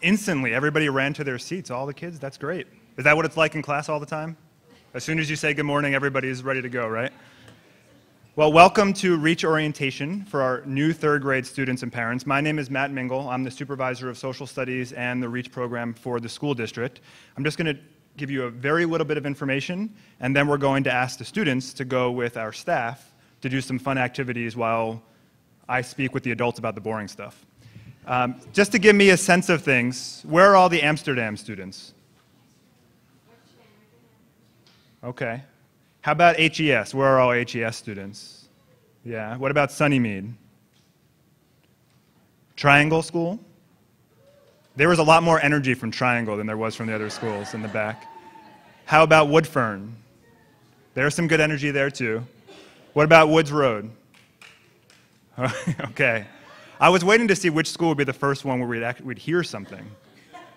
instantly, everybody ran to their seats, all the kids. That's great. Is that what it's like in class all the time? As soon as you say good morning, everybody's ready to go, right? Well, welcome to Reach Orientation for our new third grade students and parents. My name is Matt Mingle. I'm the supervisor of social studies and the Reach program for the school district. I'm just going to give you a very little bit of information, and then we're going to ask the students to go with our staff to do some fun activities while I speak with the adults about the boring stuff. Just to give me a sense of things, where are all the Amsterdam students? Okay. How about HES? Where are all HES students? Yeah. What about Sunnymead? Triangle School? There was a lot more energy from Triangle than there was from the other schools in the back. How about Woodfern? There's some good energy there too. What about Woods Road? Okay. I was waiting to see which school would be the first one where we'd hear something,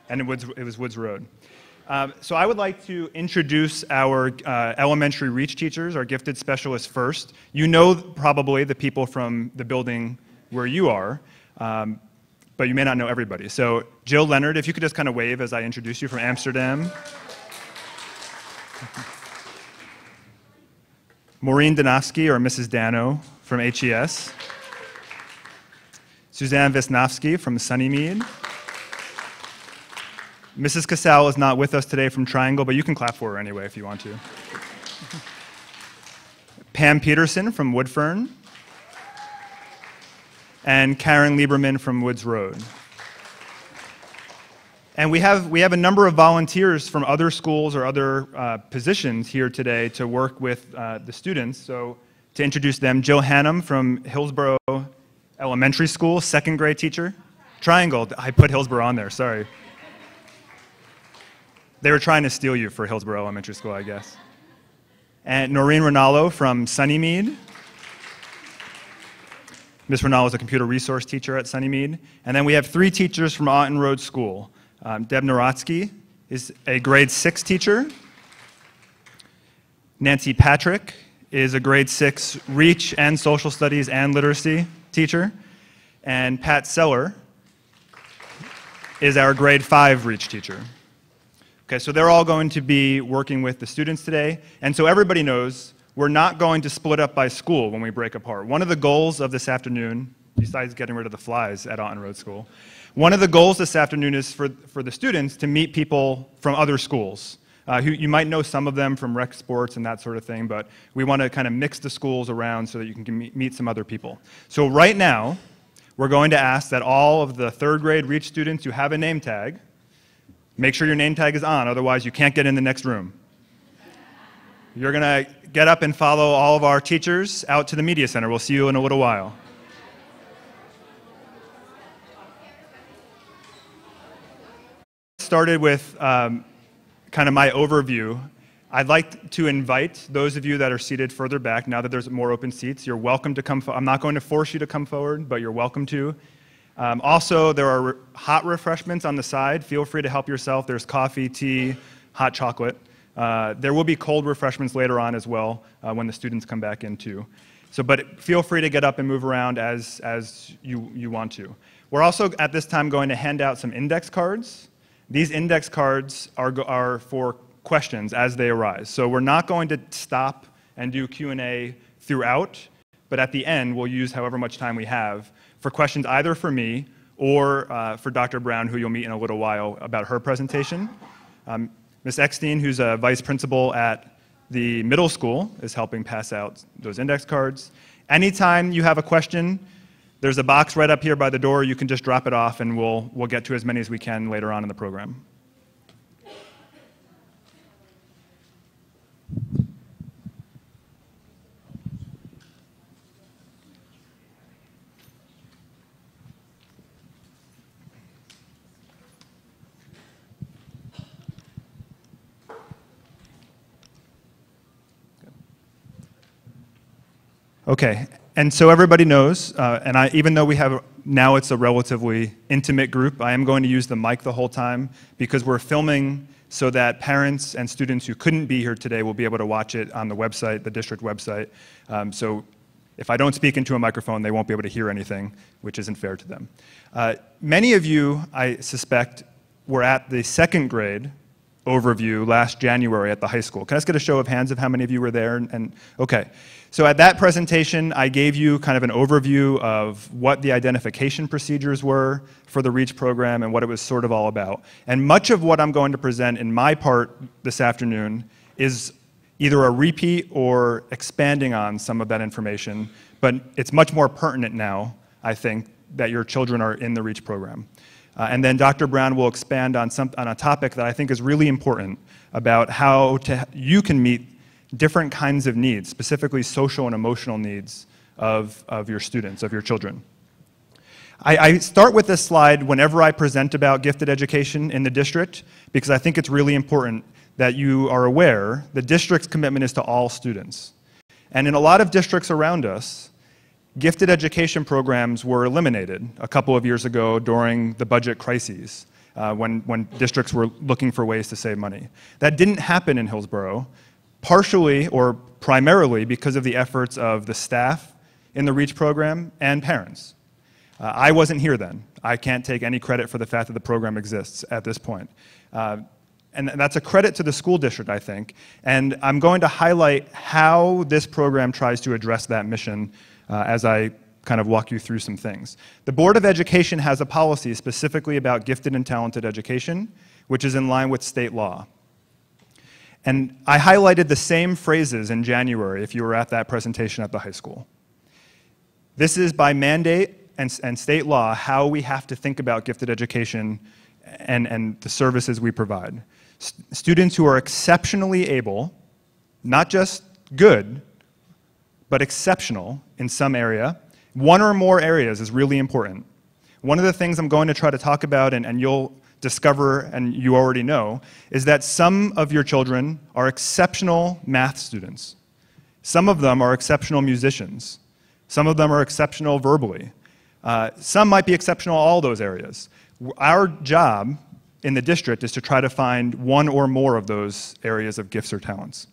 and it was Woods Road. So I would like to introduce our elementary Reach teachers, our gifted specialists first. You know probably the people from the building where you are, but you may not know everybody. So Jill Leonard, if you could just kind of wave as I introduce you, from Amsterdam. Maureen Danofsky, or Mrs. Dano, from HES. Suzanne Wisnowski from Sunnymead. Mrs. Casal is not with us today from Triangle, but you can clap for her anyway if you want to. Pam Peterson from Woodfern. And Karen Lieberman from Woods Road. And we have a number of volunteers from other schools or other positions here today to work with the students. So to introduce them, Jill Hannum from Hillsborough Elementary School, second grade teacher. Triangle, I put Hillsborough on there, sorry. They were trying to steal you for Hillsborough Elementary School, I guess. And Noreen Rinaldo from Sunnymead. Ms. Rinaldo is a computer resource teacher at Sunnymead. And then we have 3 teachers from Auten Road School. Deb Narotsky is a grade 6 teacher. Nancy Patrick is a grade 6 Reach and Social Studies and Literacy teacher. And Pat Seller is our grade 5 Reach teacher. Okay, so they're all going to be working with the students today. And so everybody knows we're not going to split up by school when we break apart. One of the goals of this afternoon, besides getting rid of the flies at Auten Road School, one of the goals this afternoon is for the students to meet people from other schools. You might know some of them from rec sports and that sort of thing, but we want to kind of mix the schools around so that you can meet some other people. So right now, we're going to ask that all of the third grade Reach students who have a name tag, make sure your name tag is on, otherwise you can't get in the next room. You're going to get up and follow all of our teachers out to the media center. We'll see you in a little while. Started with kind of my overview. I'd like to invite those of you that are seated further back, now that there's more open seats, you're welcome to come. I'm not going to force you to come forward, but you're welcome to. Also, there are hot refreshments on the side. Feel free to help yourself. There's coffee, tea, hot chocolate. There will be cold refreshments later on as well when the students come back in too. But feel free to get up and move around as you want to. We're also at this time going to hand out some index cards. These index cards are for questions as they arise. So we're not going to stop and do Q&A throughout, but at the end we'll use however much time we have for questions either for me or for Dr. Brown, who you'll meet in a little while, about her presentation. Ms. Eckstein, who's a vice principal at the middle school, is helping pass out those index cards. Anytime you have a question, there's a box right up here by the door. You can just drop it off, and we'll get to as many as we can later on in the program. Okay, and so everybody knows, even though we have, now it's a relatively intimate group, I am going to use the mic the whole time because we're filming so that parents and students who couldn't be here today will be able to watch it on the website, the district website. So if I don't speak into a microphone, they won't be able to hear anything, which isn't fair to them. Many of you, I suspect, were at the second grade overview last January at the high school. Can I just get a show of hands of how many of you were there? Okay. So at that presentation, I gave you kind of an overview of what the identification procedures were for the REACH program and what it was sort of all about. And much of what I'm going to present in my part this afternoon is either a repeat or expanding on some of that information, but it's much more pertinent now, I think, that your children are in the REACH program. And then Dr. Brown will expand on a topic that I think is really important about how you can meet different kinds of needs, specifically social and emotional needs of your students, of your children. I start with this slide whenever I present about gifted education in the district because I think it's really important that you are aware the district's commitment is to all students. And in a lot of districts around us, gifted education programs were eliminated a couple of years ago during the budget crises when districts were looking for ways to save money. That didn't happen in Hillsborough, partially or primarily because of the efforts of the staff in the REACH program and parents. I wasn't here then. I can't take any credit for the fact that the program exists at this point. And that's a credit to the school district, I think. And I'm going to highlight how this program tries to address that mission as I kind of walk you through some things. The Board of Education has a policy specifically about gifted and talented education, which is in line with state law. And I highlighted the same phrases in January if you were at that presentation at the high school. This is by mandate and state law how we have to think about gifted education and the services we provide. Students who are exceptionally able, not just good, but exceptional in some area. One or more areas is really important. One of the things I'm going to try to talk about, and you'll discover, and you already know, is that some of your children are exceptional math students. Some of them are exceptional musicians. Some of them are exceptional verbally. Some might be exceptional in all those areas. Our job in the district is to try to find one or more of those areas of gifts or talents.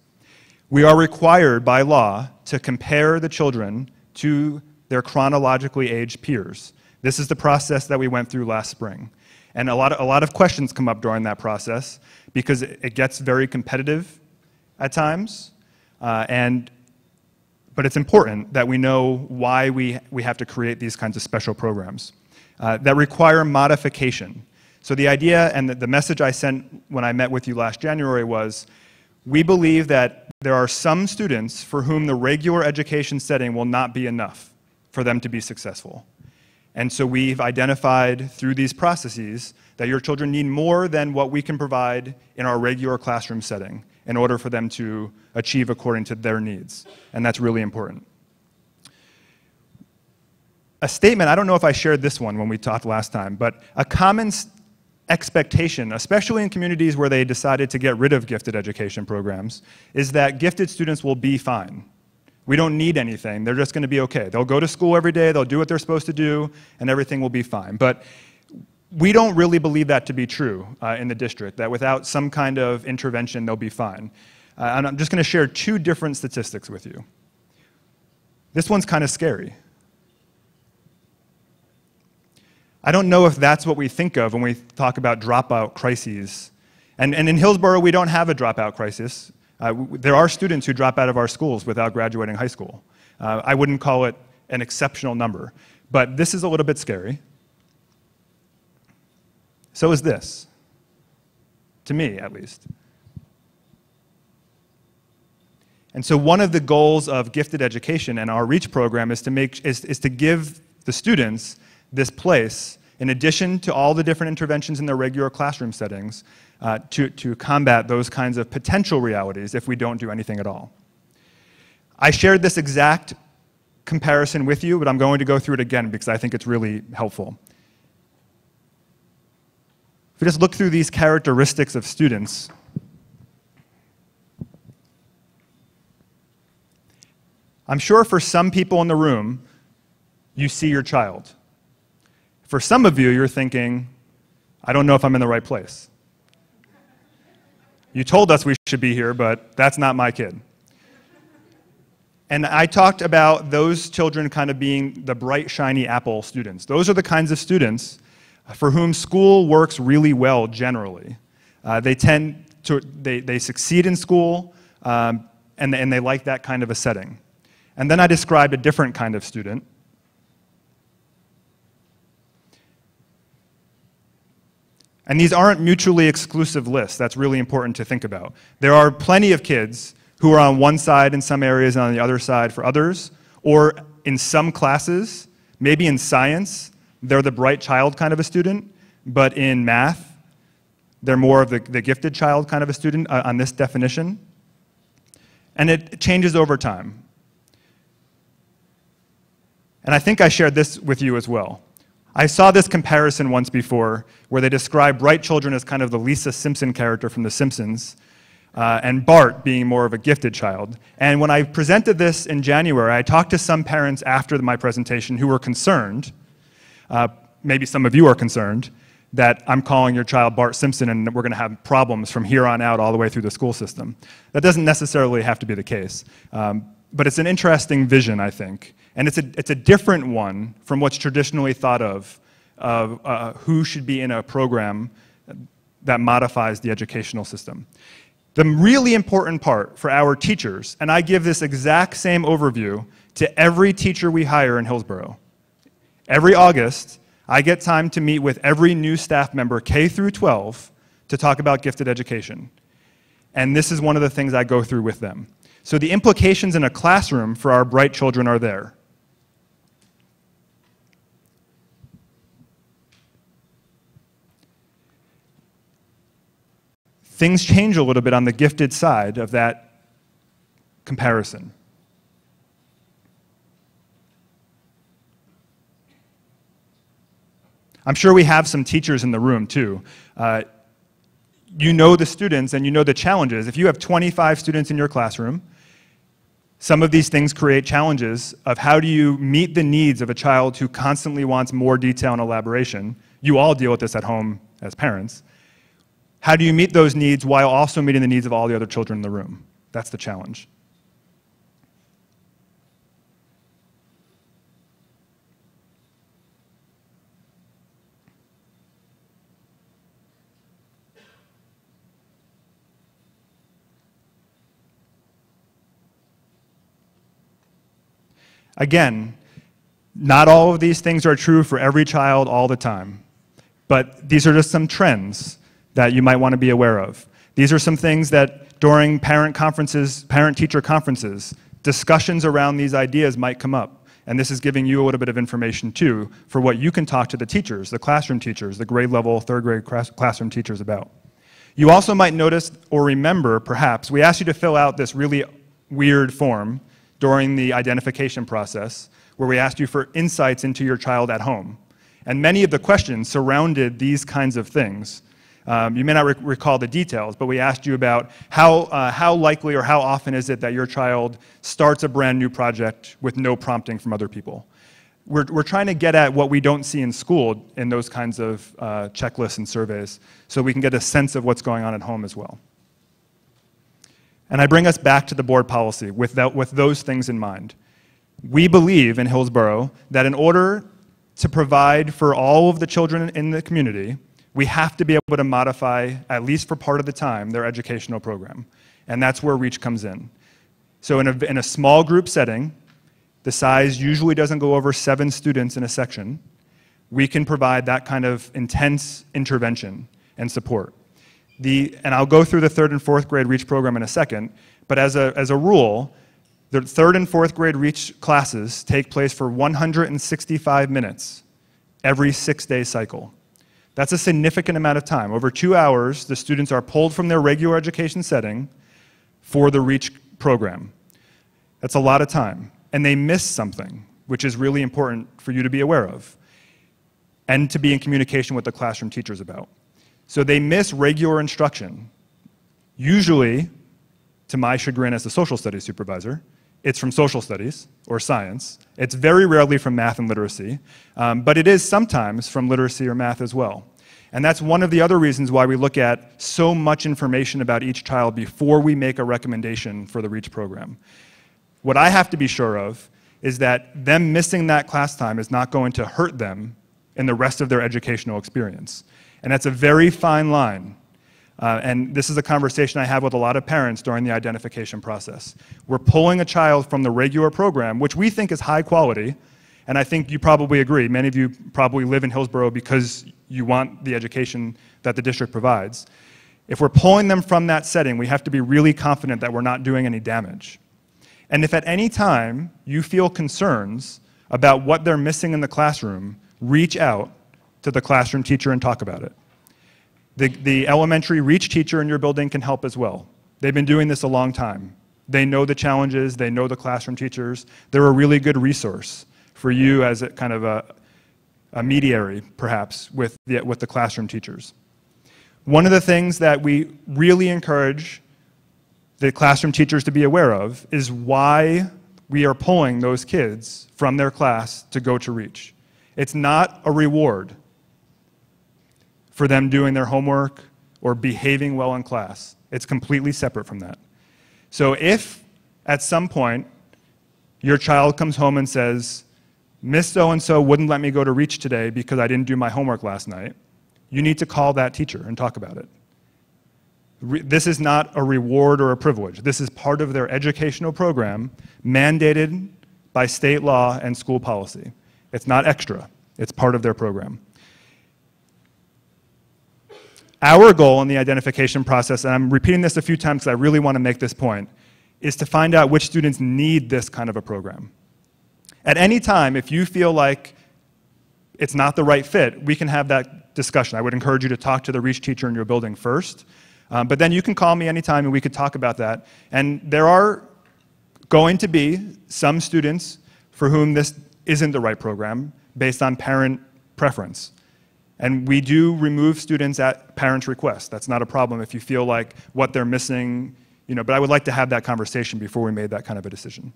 We are required by law to compare the children to their chronologically aged peers. This is the process that we went through last spring. And a lot of questions come up during that process because it gets very competitive at times. But it's important that we know why we have to create these kinds of special programs that require modification. So the idea and the message I sent when I met with you last January was, we believe that there are some students for whom the regular education setting will not be enough for them to be successful. And so we've identified through these processes that your children need more than what we can provide in our regular classroom setting in order for them to achieve according to their needs. And that's really important. A statement, I don't know if I shared this one when we talked last time, but a common expectation, especially in communities where they decided to get rid of gifted education programs, is that gifted students will be fine. We don't need anything. They're just going to be okay. They'll go to school every day, they'll do what they're supposed to do, and everything will be fine. But we don't really believe that to be true in the district, that without some kind of intervention, they'll be fine. And I'm just going to share two different statistics with you. This one's kind of scary. I don't know if that's what we think of when we talk about dropout crises. And in Hillsborough, we don't have a dropout crisis. There are students who drop out of our schools without graduating high school. I wouldn't call it an exceptional number, but this is a little bit scary. So is this, to me at least. And so one of the goals of gifted education and our REACH program is to give the students this place, in addition to all the different interventions in their regular classroom settings, to combat those kinds of potential realities if we don't do anything at all. I shared this exact comparison with you, but I'm going to go through it again because I think it's really helpful. If we just look through these characteristics of students, I'm sure for some people in the room, you see your child. For some of you, you're thinking, I don't know if I'm in the right place. You told us we should be here, but that's not my kid. And I talked about those children kind of being the bright, shiny apple students. Those are the kinds of students for whom school works really well generally. They succeed in school, and they like that kind of a setting. And then I described a different kind of student. And these aren't mutually exclusive lists. That's really important to think about. There are plenty of kids who are on one side in some areas and on the other side for others, or in some classes, maybe in science, they're the bright child kind of a student, but in math, they're more of the gifted child kind of a student on this definition. And it changes over time. And I think I shared this with you as well. I saw this comparison once before where they describe bright children as kind of the Lisa Simpson character from The Simpsons, and Bart being more of a gifted child. And when I presented this in January, I talked to some parents after my presentation who were concerned, maybe some of you are concerned, that I'm calling your child Bart Simpson and we're going to have problems from here on out all the way through the school system. That doesn't necessarily have to be the case. But it's an interesting vision, I think. And it's a different one from what's traditionally thought of who should be in a program that modifies the educational system. The really important part for our teachers, and I give this exact same overview to every teacher we hire in Hillsborough. Every August, I get time to meet with every new staff member, K through 12, to talk about gifted education. And this is one of the things I go through with them. So the implications in a classroom for our bright children are there. Things change a little bit on the gifted side of that comparison. I'm sure we have some teachers in the room too. You know the students and you know the challenges. If you have 25 students in your classroom, some of these things create challenges of how do you meet the needs of a child who constantly wants more detail and elaboration. You all deal with this at home as parents. How do you meet those needs while also meeting the needs of all the other children in the room? That's the challenge. Again, not all of these things are true for every child all the time, but these are just some trends that you might want to be aware of. These are some things that during parent conferences, parent-teacher conferences, discussions around these ideas might come up. And this is giving you a little bit of information too for what you can talk to the teachers, the classroom teachers, the grade level, third grade classroom teachers about. You also might notice or remember, perhaps, we asked you to fill out this really weird form during the identification process where we asked you for insights into your child at home. And many of the questions surrounded these kinds of things. You may not recall the details, but we asked you about how likely or how often is it that your child starts a brand new project with no prompting from other people. We're trying to get at what we don't see in school in those kinds of checklists and surveys so we can get a sense of what's going on at home as well. And I bring us back to the board policy with those things in mind. We believe in Hillsborough that in order to provide for all of the children in the community, we have to be able to modify, at least for part of the time, their educational program. And that's where REACH comes in. So in a small group setting, the size usually doesn't go over 7 students in a section. We can provide that kind of intense intervention and support. And I'll go through the 3rd and 4th grade REACH program in a second, but as a rule, the 3rd and 4th grade REACH classes take place for 165 minutes every 6-day cycle. That's a significant amount of time. Over 2 hours, the students are pulled from their regular education setting for the REACH program. That's a lot of time. And they miss something, which is really important for you to be aware of and to be in communication with the classroom teachers about. So they miss regular instruction. Usually, to my chagrin as the social studies supervisor, it's from social studies or science. It's very rarely from math and literacy, but it is sometimes from literacy or math as well. And that's one of the other reasons why we look at so much information about each child before we make a recommendation for the REACH program. What I have to be sure of is that them missing that class time is not going to hurt them in the rest of their educational experience. And that's a very fine line. And this is a conversation I have with a lot of parents during the identification process. We're pulling a child from the regular program, which we think is high quality, and I think you probably agree. Many of you probably live in Hillsborough because you want the education that the district provides. If we're pulling them from that setting, we have to be really confident that we're not doing any damage. And if at any time you feel concerns about what they're missing in the classroom, reach out to the classroom teacher and talk about it. The elementary reach teacher in your building can help as well. They've been doing this a long time. They know the challenges, they know the classroom teachers. They're a really good resource for you as a kind of a mediary, perhaps, with the classroom teachers. One of the things that we really encourage the classroom teachers to be aware of is why we are pulling those kids from their class to go to reach. It's not a reward for them doing their homework or behaving well in class. It's completely separate from that. So if at some point your child comes home and says, Miss So-and-so wouldn't let me go to reach today because I didn't do my homework last night, you need to call that teacher and talk about it. This is not a reward or a privilege. This is part of their educational program mandated by state law and school policy. It's not extra. It's part of their program. Our goal in the identification process, and I'm repeating this a few times because I really want to make this point, is to find out which students need this kind of a program. At any time, if you feel like it's not the right fit, we can have that discussion. I would encourage you to talk to the reach teacher in your building first, but then you can call me anytime and we could talk about that. And there are going to be some students for whom this isn't the right program based on parent preference. And we do remove students at parents' request. That's not a problem if you feel like what they're missing, but I would like to have that conversation before we made that kind of a decision.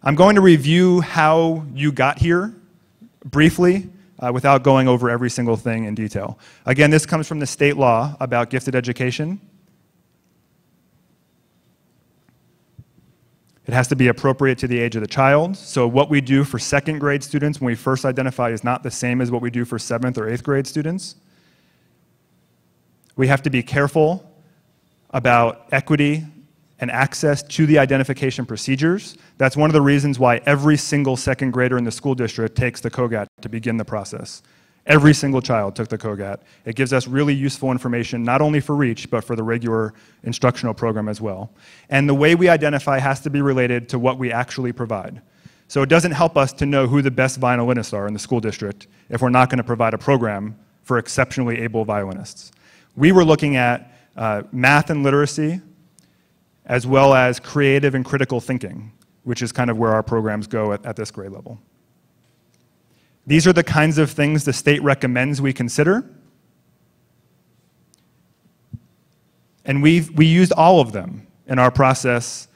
I'm going to review how you got here briefly without going over every single thing in detail. Again, this comes from the state law about gifted education. It has to be appropriate to the age of the child. So what we do for second grade students when we first identify is not the same as what we do for 7th or 8th grade students. We have to be careful about equity and access to the identification procedures. That's one of the reasons why every single second grader in the school district takes the COGAT to begin the process. Every single child took the COGAT. It gives us really useful information, not only for REACH, but for the regular instructional program as well. And the way we identify has to be related to what we actually provide. So it doesn't help us to know who the best violinists are in the school district if we're not going to provide a program for exceptionally able violinists. We were looking at math and literacy, as well as creative and critical thinking, which is kind of where our programs go at this grade level. These are the kinds of things the state recommends we consider. And we used all of them in our process,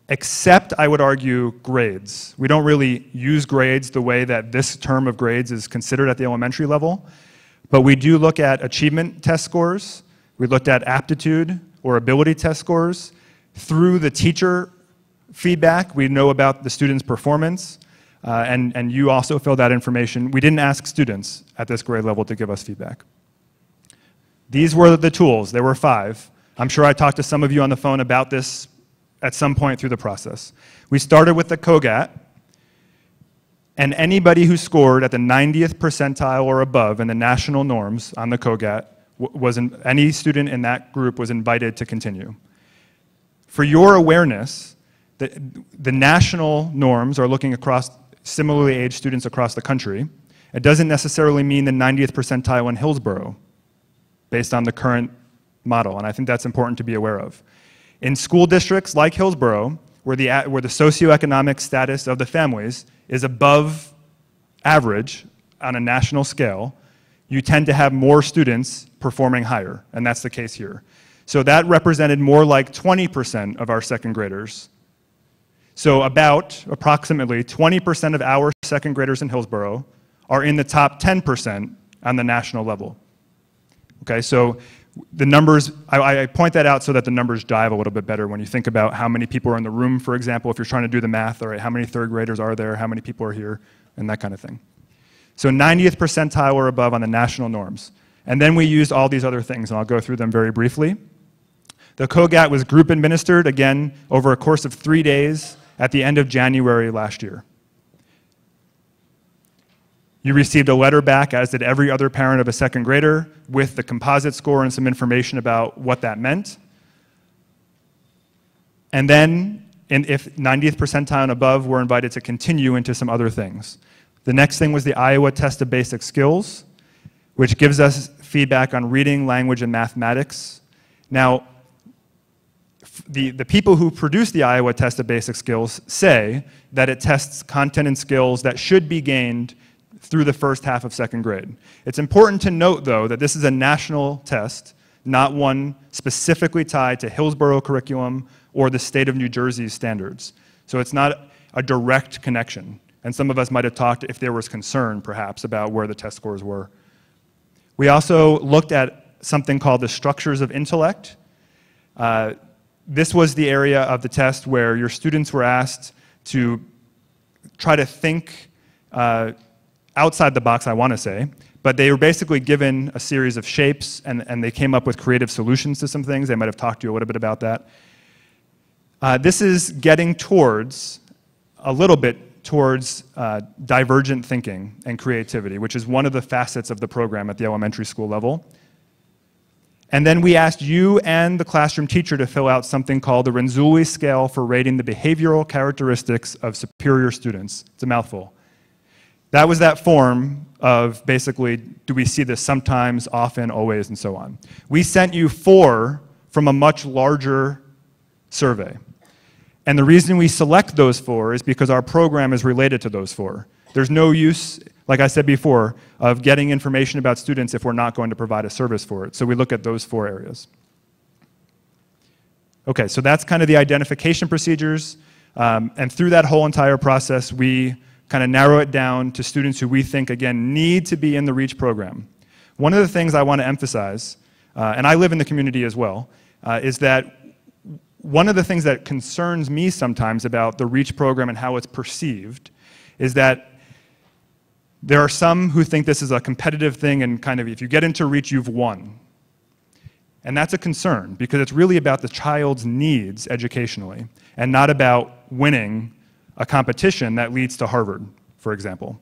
except, I would argue, grades. We don't really use grades the way that this term of grades is considered at the elementary level, but we do look at achievement test scores. We looked at aptitude or ability test scores. Through the teacher feedback, we know about the student's performance. And you also filled out information. We didn't ask students at this grade level to give us feedback. These were the tools. There were 5. I'm sure I talked to some of you on the phone about this at some point through the process. We started with the COGAT, and anybody who scored at the 90th percentile or above in the national norms on the COGAT, any student in that group was invited to continue. For your awareness, the national norms are looking across similarly aged students across the country. It doesn't necessarily mean the 90th percentile in Hillsborough, based on the current model, and I think that's important to be aware of. In school districts like Hillsborough, where the socioeconomic status of the families is above average on a national scale, you tend to have more students performing higher, and that's the case here. So that represented more like 20% of our second graders. So approximately 20% of our second graders in Hillsborough are in the top 10% on the national level. Okay, so the numbers, I point that out so that the numbers jive a little bit better when you think about how many people are in the room, for example, if you're trying to do the math, all right, how many third graders are there, how many people are here, and that kind of thing. So 90th percentile or above on the national norms. And then we used all these other things, and I'll go through them very briefly. The COGAT was group administered, again, over a course of 3 days at the end of January last year. You received a letter back, as did every other parent of a second grader, with the composite score and some information about what that meant. And then, if 90th percentile and above, we're invited to continue into some other things. The next thing was the Iowa Test of Basic Skills, which gives us feedback on reading, language, and mathematics. Now, the people who produce the Iowa Test of Basic Skills say that it tests content and skills that should be gained through the first half of second grade. It's important to note, though, that this is a national test, not one specifically tied to Hillsborough curriculum or the state of New Jersey's standards. So it's not a direct connection. And some of us might have talked if there was concern, perhaps, about where the test scores were. We also looked at something called the structures of intellect. This was the area of the test where your students were asked to try to think outside the box, I want to say, but they were basically given a series of shapes, and they came up with creative solutions to some things. They might have talked to you a little bit about that. This is getting towards, a little bit towards divergent thinking and creativity, which is one of the facets of the program at the elementary school level. And then we asked you and the classroom teacher to fill out something called the Renzulli Scale for rating the behavioral characteristics of superior students. It's a mouthful. That was that form of basically, do we see this sometimes, often, always, and so on. We sent you 4 from a much larger survey. And the reason we select those 4 is because our program is related to those 4. There's no use, like I said before, of getting information about students if we're not going to provide a service for it. So we look at those 4 areas. Okay, so that's kind of the identification procedures. And through that whole entire process, we kind of narrow it down to students who we think, again, need to be in the REACH program. One of the things I want to emphasize, and I live in the community as well, is that one of the things that concerns me sometimes about the REACH program and how it's perceived is that there are some who think this is a competitive thing and kind of if you get into REACH, you've won. And that's a concern because it's really about the child's needs educationally and not about winning a competition that leads to Harvard, for example.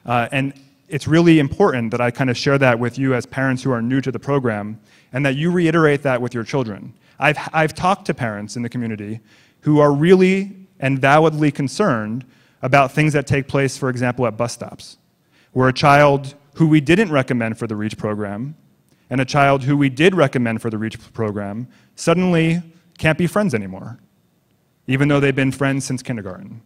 And it's really important that I kind of share that with you as parents who are new to the program and that you reiterate that with your children. I've talked to parents in the community who are really and validly concerned about things that take place, for example, at bus stops, where a child who we didn't recommend for the REACH program and a child who we did recommend for the REACH program suddenly can't be friends anymore, even though they've been friends since kindergarten.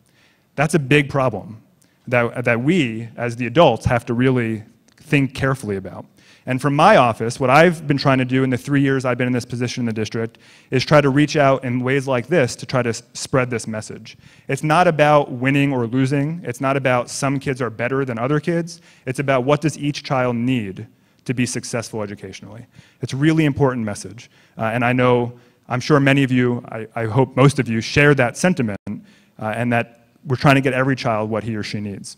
That's a big problem that we, as the adults, have to really think carefully about. And from my office, what I've been trying to do in the 3 years I've been in this position in the district is try to reach out in ways like this to try to spread this message. It's not about winning or losing. It's not about some kids are better than other kids. It's about what does each child need to be successful educationally. It's a really important message. And I'm sure many of you, I hope most of you, share that sentiment and that we're trying to get every child what he or she needs.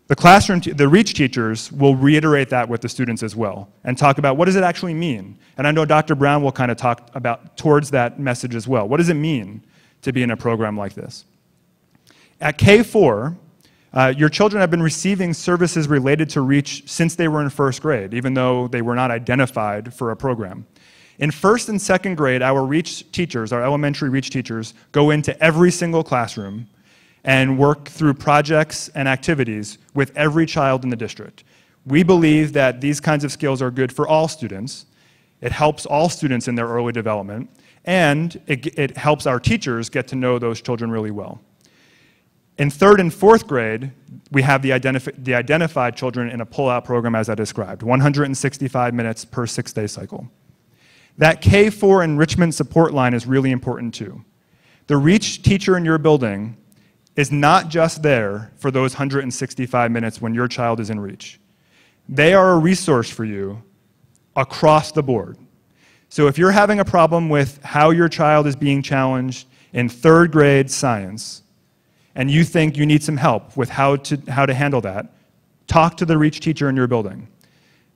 The REACH teachers will reiterate that with the students as well and talk about what does it actually mean. And I know Dr. Brown will kind of talk about towards that message as well. What does it mean to be in a program like this? At K4, your children have been receiving services related to REACH since they were in first grade, even though they were not identified for a program. In first and second grade, our REACH teachers, our elementary REACH teachers, go into every single classroom and work through projects and activities with every child in the district. We believe that these kinds of skills are good for all students. It helps all students in their early development, and it helps our teachers get to know those children really well. In third and fourth grade, we have the identified children in a pull-out program as I described, 165 minutes per 6-day cycle. That K4 enrichment support line is really important too. The REACH teacher in your building is not just there for those 165 minutes when your child is in REACH. They are a resource for you across the board. So if you're having a problem with how your child is being challenged in third grade science, and you think you need some help with how to handle that, talk to the REACH teacher in your building.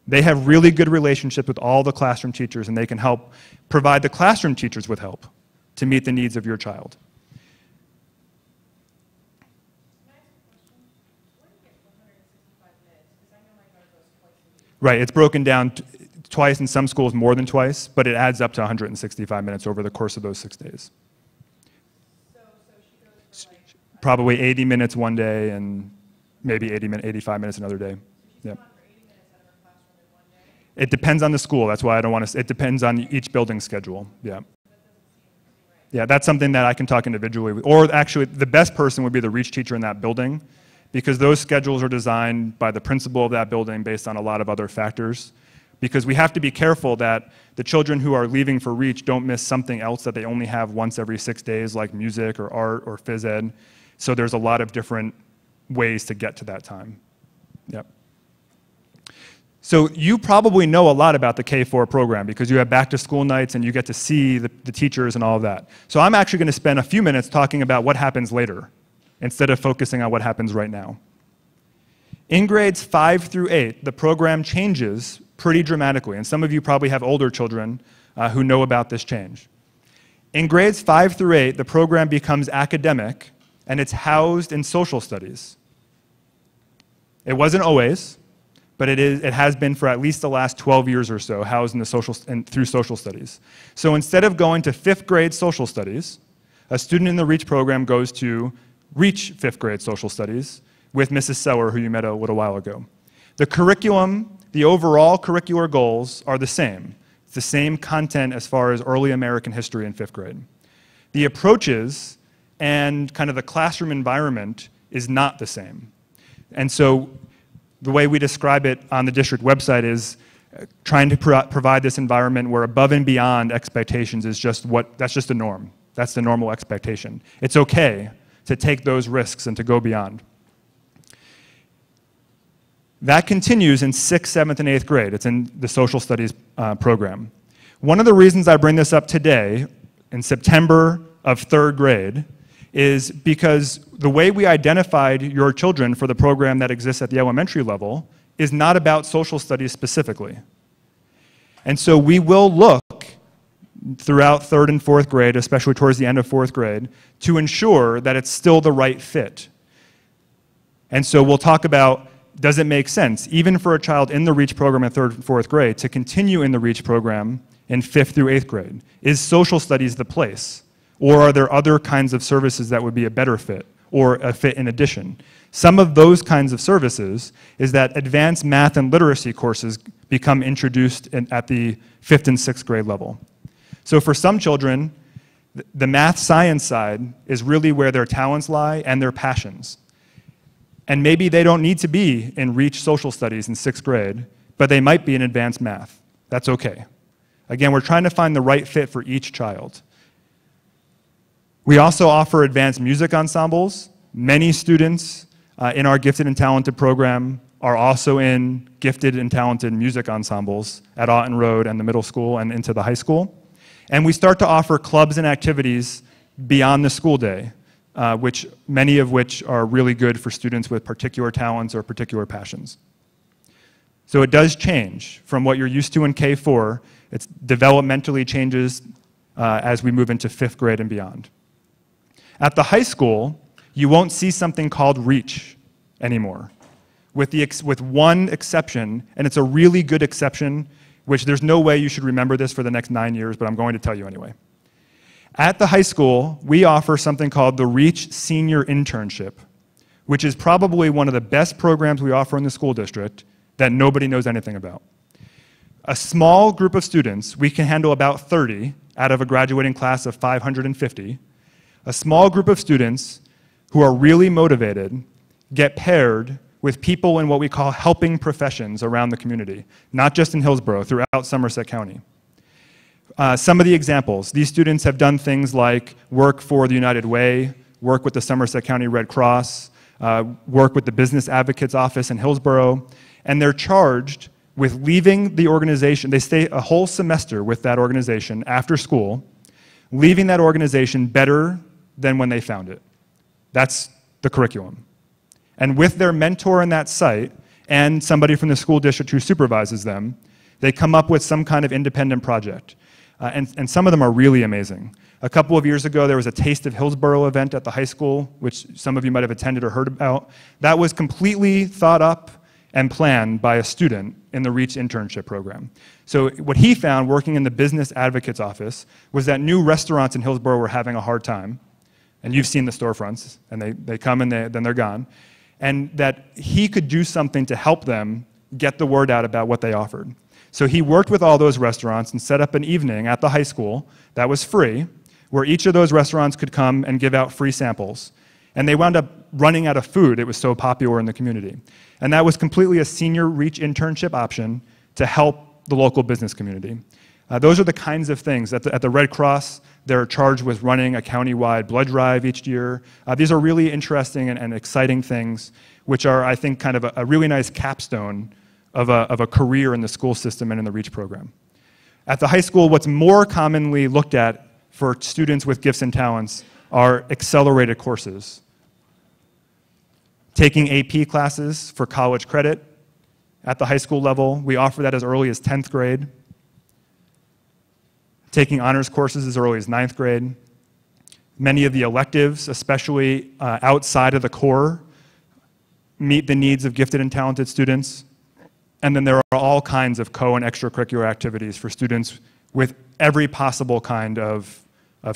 They have really good relationships with all the classroom teachers, and they can help provide the classroom teachers with help to meet the needs of your child. Right, it's broken down twice, in some schools more than twice, but it adds up to 165 minutes over the course of those 6 days. So she goes for like, probably 80 minutes one day and maybe 85 minutes another day. so she's Yep. gone for 80 minutes out of her classroom in one day? It depends on the school. That's why I don't want to. It depends on each building schedule. Yeah. That doesn't seem right. Yeah, that's something that I can talk individually with. Or actually, the best person would be the REACH teacher in that building, because those schedules are designed by the principal of that building based on a lot of other factors. Because we have to be careful that the children who are leaving for REACH don't miss something else that they only have once every 6 days, like music or art or phys ed. So there's a lot of different ways to get to that time. Yep. So you probably know a lot about the K-4 program because you have back to school nights and you get to see the teachers and all of that. So I'm actually going to spend a few minutes talking about what happens later instead of focusing on what happens right now. In grades 5 through 8, the program changes pretty dramatically, and some of you probably have older children who know about this change. In grades 5 through 8, the program becomes academic, and it's housed in social studies. It wasn't always, but it has been for at least the last 12 years or so, housed in through social studies. So instead of going to 5th grade social studies, a student in the REACH program goes to REACH 5th grade social studies with Mrs. Seller, who you met a little while ago. The curriculum, the overall curricular goals are the same. It's the same content as far as early American history in 5th grade. The approaches and kind of the classroom environment is not the same. And so the way we describe it on the district website is trying to provide this environment where above and beyond expectations is that's just the norm. That's the normal expectation. It's okay to take those risks and to go beyond. That continues in 6th, 7th, and 8th grade. It's in the social studies program. One of the reasons I bring this up today, in September of 3rd grade, is because the way we identified your children for the program that exists at the elementary level is not about social studies specifically. And so we will look throughout 3rd and 4th grade, especially towards the end of 4th grade, to ensure that it's still the right fit. And so we'll talk about, does it make sense, even for a child in the REACH program in 3rd and 4th grade, to continue in the REACH program in 5th through 8th grade? Is social studies the place? Or are there other kinds of services that would be a better fit, or a fit in addition? Some of those kinds of services is that advanced math and literacy courses become introduced at the 5th and 6th grade level. So for some children, the math science side is really where their talents lie and their passions. And maybe they don't need to be in REACH social studies in 6th grade, but they might be in advanced math. That's okay. Again, we're trying to find the right fit for each child. We also offer advanced music ensembles. Many students in our Gifted and Talented program are also in gifted and talented music ensembles at Auten Road and the middle school and into the high school. And we start to offer clubs and activities beyond the school day, many of which are really good for students with particular talents or particular passions. So it does change from what you're used to in K-4. It developmentally changes as we move into 5th grade and beyond. At the high school, you won't see something called REACH anymore, with one exception, and it's a really good exception, which there's no way you should remember this for the next 9 years, but I'm going to tell you anyway. At the high school, we offer something called the REACH Senior Internship, which is probably one of the best programs we offer in the school district that nobody knows anything about. A small group of students, we can handle about 30 out of a graduating class of 550. A small group of students who are really motivated get paired with people in what we call helping professions around the community, not just in Hillsborough, throughout Somerset County. Some of the examples, these students have done things like work for the United Way, work with the Somerset County Red Cross, work with the Business Advocates Office in Hillsborough, and they're charged with leaving the organization. They stay a whole semester with that organization after school, leaving that organization better than when they found it. That's the curriculum. And with their mentor in that site and somebody from the school district who supervises them, they come up with some kind of independent project. And some of them are really amazing. A couple of years ago, there was a Taste of Hillsborough event at the high school, which some of you might have attended or heard about. That was completely thought up and planned by a student in the REACH internship program. So what he found working in the business advocate's office was that new restaurants in Hillsborough were having a hard time. And you've seen the storefronts, and they come and then they're gone. And that he could do something to help them get the word out about what they offered. So he worked with all those restaurants and set up an evening at the high school that was free, where each of those restaurants could come and give out free samples. And they wound up running out of food. It was so popular in the community. And that was completely a senior REACH internship option to help the local business community. Those are the kinds of things. At the Red Cross, they're charged with running a county-wide blood drive each year. These are really interesting and exciting things, which are, I think, kind of a really nice capstone of a career in the school system and in the REACH program. At the high school, what's more commonly looked at for students with gifts and talents are accelerated courses. Taking AP classes for college credit at the high school level, we offer that as early as 10th grade. Taking honors courses as early as 9th grade. Many of the electives, especially outside of the core, meet the needs of gifted and talented students. And then there are all kinds of co- and extracurricular activities for students with every possible kind of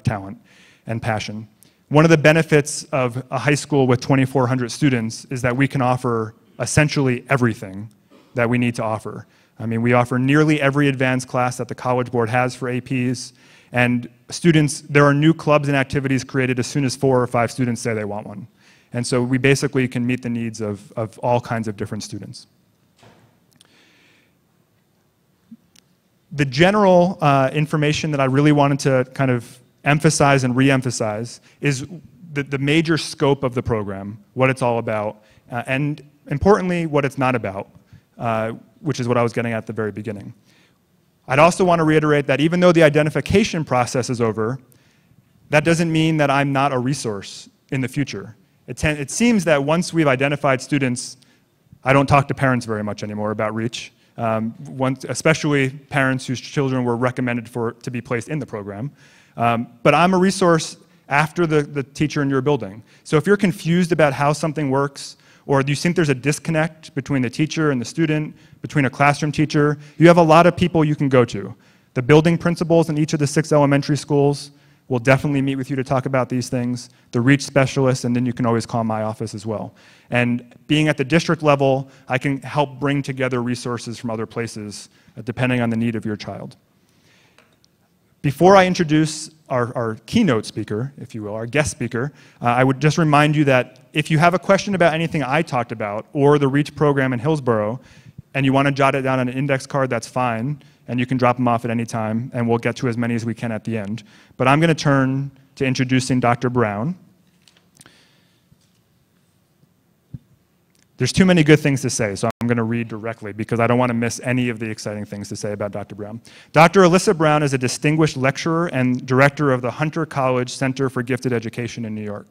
talent and passion. One of the benefits of a high school with 2,400 students is that we can offer essentially everything that we need to offer. I mean, we offer nearly every advanced class that the College Board has for APs, and students, there are new clubs and activities created as soon as 4 or 5 students say they want one. And so we basically can meet the needs of all kinds of different students. The general information that I really wanted to kind of emphasize and re-emphasize is the major scope of the program, what it's all about, and importantly, what it's not about, which is what I was getting at the very beginning. I'd also want to reiterate that even though the identification process is over, that doesn't mean that I'm not a resource in the future. It seems that once we've identified students, I don't talk to parents very much anymore about REACH. Especially parents whose children were recommended to be placed in the program. But I'm a resource after the teacher in your building. So if you're confused about how something works, or you think there's a disconnect between the teacher and the student, between a classroom teacher, you have a lot of people you can go to. The building principals in each of the 6 elementary schools will definitely meet with you to talk about these things, the REACH specialist, and then you can always call my office as well. And being at the district level, I can help bring together resources from other places, depending on the need of your child. Before I introduce our keynote speaker, if you will, our guest speaker, I would just remind you that if you have a question about anything I talked about, or the REACH program in Hillsborough, and you want to jot it down on an index card, that's fine, and you can drop them off at any time, and we'll get to as many as we can at the end. But I'm going to turn to introducing Dr. Brown. There's too many good things to say, so I'm going to read directly because I don't want to miss any of the exciting things to say about Dr. Brown. Dr. Alyssa Brown is a distinguished lecturer and director of the Hunter College Center for Gifted Education in New York.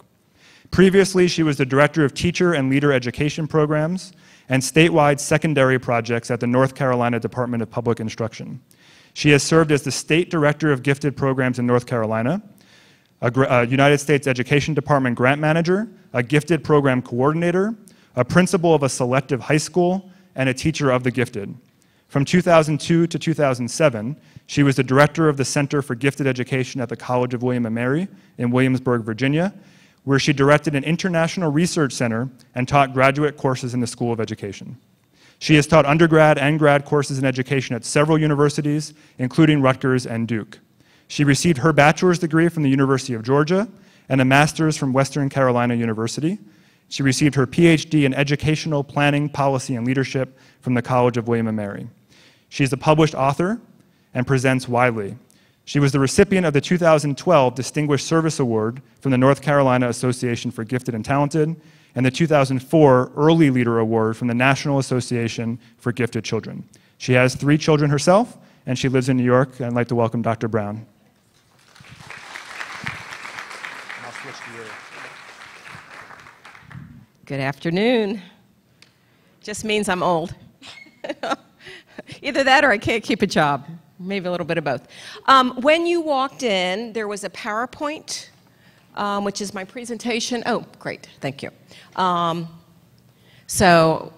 Previously, she was the director of teacher and leader education programs and statewide secondary projects at the North Carolina Department of Public Instruction. She has served as the state director of gifted programs in North Carolina, a United States Education Department grant manager, a gifted program coordinator, a principal of a selective high school, and a teacher of the gifted. From 2002 to 2007, she was the director of the Center for Gifted Education at the College of William & Mary in Williamsburg, Virginia, where she directed an international research center and taught graduate courses in the School of Education. She has taught undergrad and grad courses in education at several universities, including Rutgers and Duke. She received her bachelor's degree from the University of Georgia and a master's from Western Carolina University. She received her PhD in Educational Planning, Policy, and Leadership from the College of William & Mary. She is a published author and presents widely. She was the recipient of the 2012 Distinguished Service Award from the North Carolina Association for Gifted and Talented and the 2004 Early Leader Award from the National Association for Gifted Children. She has 3 children herself, and she lives in New York. I'd like to welcome Dr. Brown. Good afternoon. Just means I'm old. Either that or I can't keep a job. Maybe a little bit of both. When you walked in, there was a PowerPoint, which is my presentation. Oh, great. Thank you. So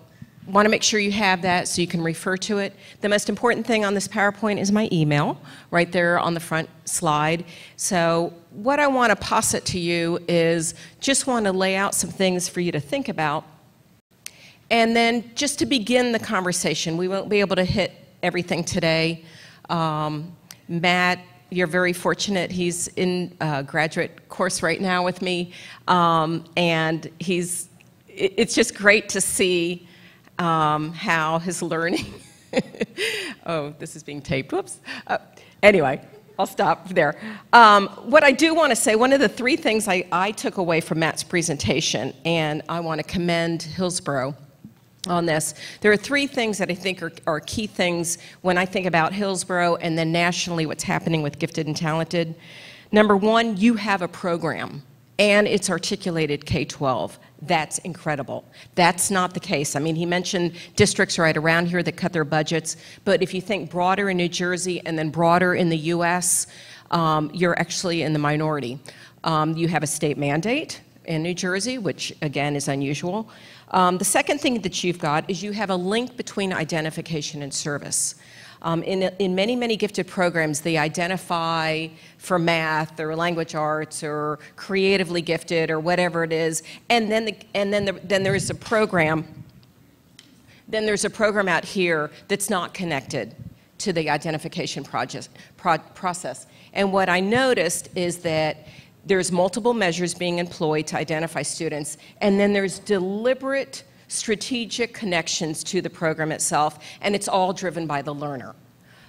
want to make sure you have that so you can refer to it. The most important thing on this PowerPoint is my email, right there on the front slide. So what I want to posit to you is just want to lay out some things for you to think about. And then just to begin the conversation, we won't be able to hit everything today. Matt, you're very fortunate. He's in a graduate course right now with me. And it's just great to see how his learning, oh, this is being taped, whoops. Anyway, I'll stop there. What I do want to say, one of the three things I took away from Matt's presentation, and I want to commend Hillsborough on this. There are three things that I think are key things when I think about Hillsborough and then nationally what's happening with gifted and talented. Number one, you have a program, and it's articulated K-12. That's incredible. That's not the case. I mean, he mentioned districts right around here that cut their budgets, but if you think broader in New Jersey and then broader in the U.S., you're actually in the minority. You have a state mandate in New Jersey, which again is unusual. The second thing that you've got is you have a link between identification and service. In many, many gifted programs, they identify for math or language arts or creatively gifted or whatever it is, and then there is a program. Then there's a program out here that's not connected to the identification process. And what I noticed is that there's multiple measures being employed to identify students, and then there's deliberate strategic connections to the program itself, and it's all driven by the learner.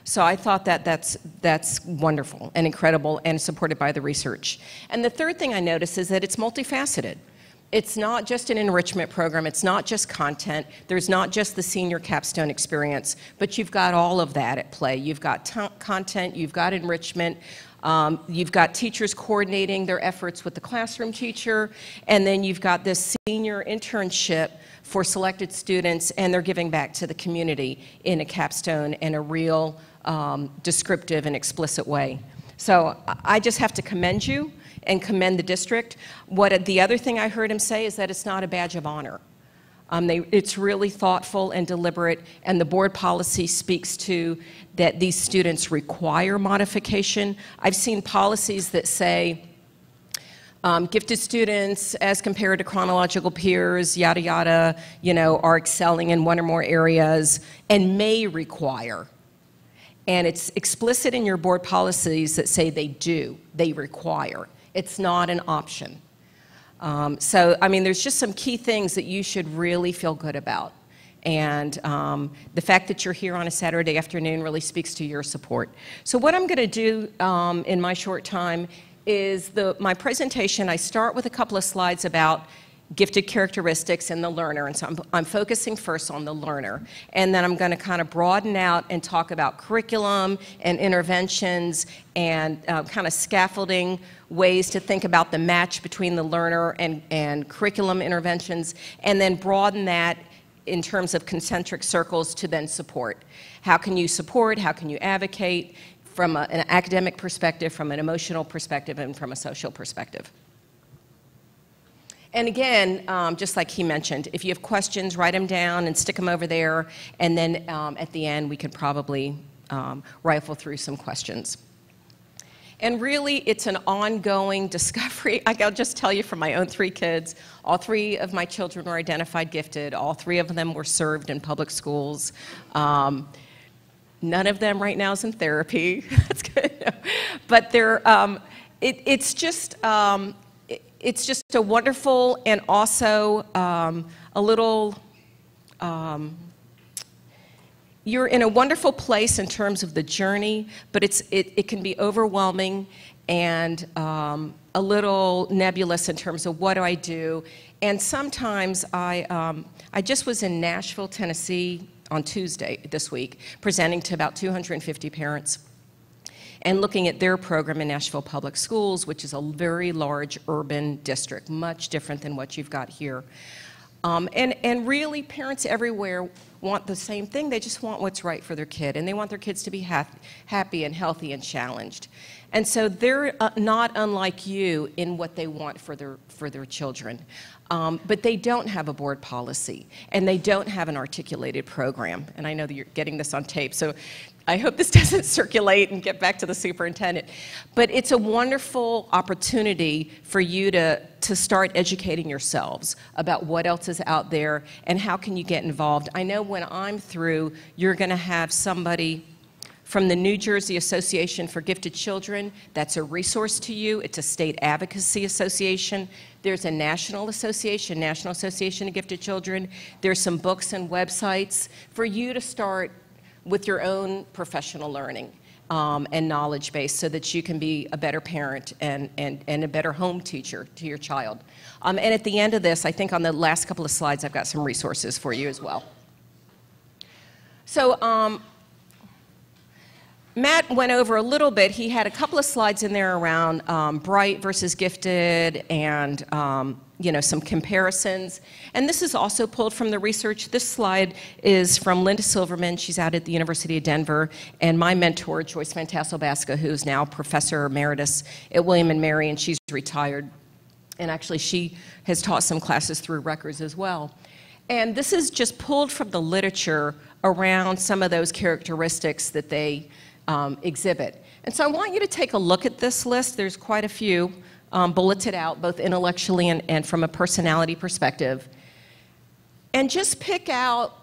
So I thought that that's wonderful and incredible and supported by the research. And the third thing I noticed is that it's multifaceted. It's not just an enrichment program, it's not just content, there's not just the senior capstone experience, but you've got all of that at play. You've got content, you've got enrichment, you've got teachers coordinating their efforts with the classroom teacher, and then you've got this senior internship for selected students, and they're giving back to the community in a capstone in a real descriptive and explicit way. So I just have to commend you and commend the district. The other thing I heard him say is that it's not a badge of honor. It's really thoughtful and deliberate, and the board policy speaks to that these students require modification. I've seen policies that say gifted students as compared to chronological peers, yada, yada, are excelling in one or more areas and may require. And it's explicit in your board policies that say they require. It's not an option. So, I mean, there's just some key things that you should really feel good about. And the fact that you're here on a Saturday afternoon really speaks to your support. So what I'm going to do in my short time is my presentation. I start with a couple of slides about gifted characteristics and the learner. And so I'm focusing first on the learner. And then I'm going to kind of broaden out and talk about curriculum and interventions and kind of scaffolding ways to think about the match between the learner and curriculum interventions, and then broaden that in terms of concentric circles to then support. How can you support? How can you advocate from an academic perspective, from an emotional perspective, and from a social perspective? And again, just like he mentioned, if you have questions, write them down and stick them over there, and then at the end we could probably rifle through some questions. And really, it's an ongoing discovery. I'll just tell you from my own three kids, all three of my children were identified gifted. All three of them were served in public schools. None of them right now is in therapy. That's good. But it's just a wonderful and also a little, you're in a wonderful place in terms of the journey, but it can be overwhelming and a little nebulous in terms of what do I do. And sometimes I just was in Nashville, Tennessee on Tuesday this week, presenting to about 250 parents and looking at their program in Nashville Public Schools, which is a very large urban district, much different than what you've got here. And really, parents everywhere want the same thing. They just want what's right for their kid, and they want their kids to be happy and healthy and challenged. And so they're not unlike you in what they want for their children. But they don't have a board policy, and they don't have an articulated program. And I know that you're getting this on tape, so I hope this doesn't circulate and get back to the superintendent. But it's a wonderful opportunity for you to start educating yourselves about what else is out there and how can you get involved. I know when I'm through, you're going to have somebody from the New Jersey Association for Gifted Children. That's a resource to you. It's a state advocacy association. There's a national association, National Association of Gifted Children. There's some books and websites for you to start with your own professional learning and knowledge base so that you can be a better parent and a better home teacher to your child. And at the end of this, I think on the last couple of slides, I've got some resources for you as well. So Matt went over a little bit. He had a couple of slides in there around bright versus gifted and some comparisons. And this is also pulled from the research. This slide is from Linda Silverman. She's out at the University of Denver. And my mentor, Joyce Van Tassel-Basca, who's now Professor Emeritus at William & Mary, and she's retired. And actually, she has taught some classes through Rutgers as well. And this is just pulled from the literature around some of those characteristics that they exhibit. And so I want you to take a look at this list. There's quite a few bulleted out, both intellectually and from a personality perspective. And just pick out,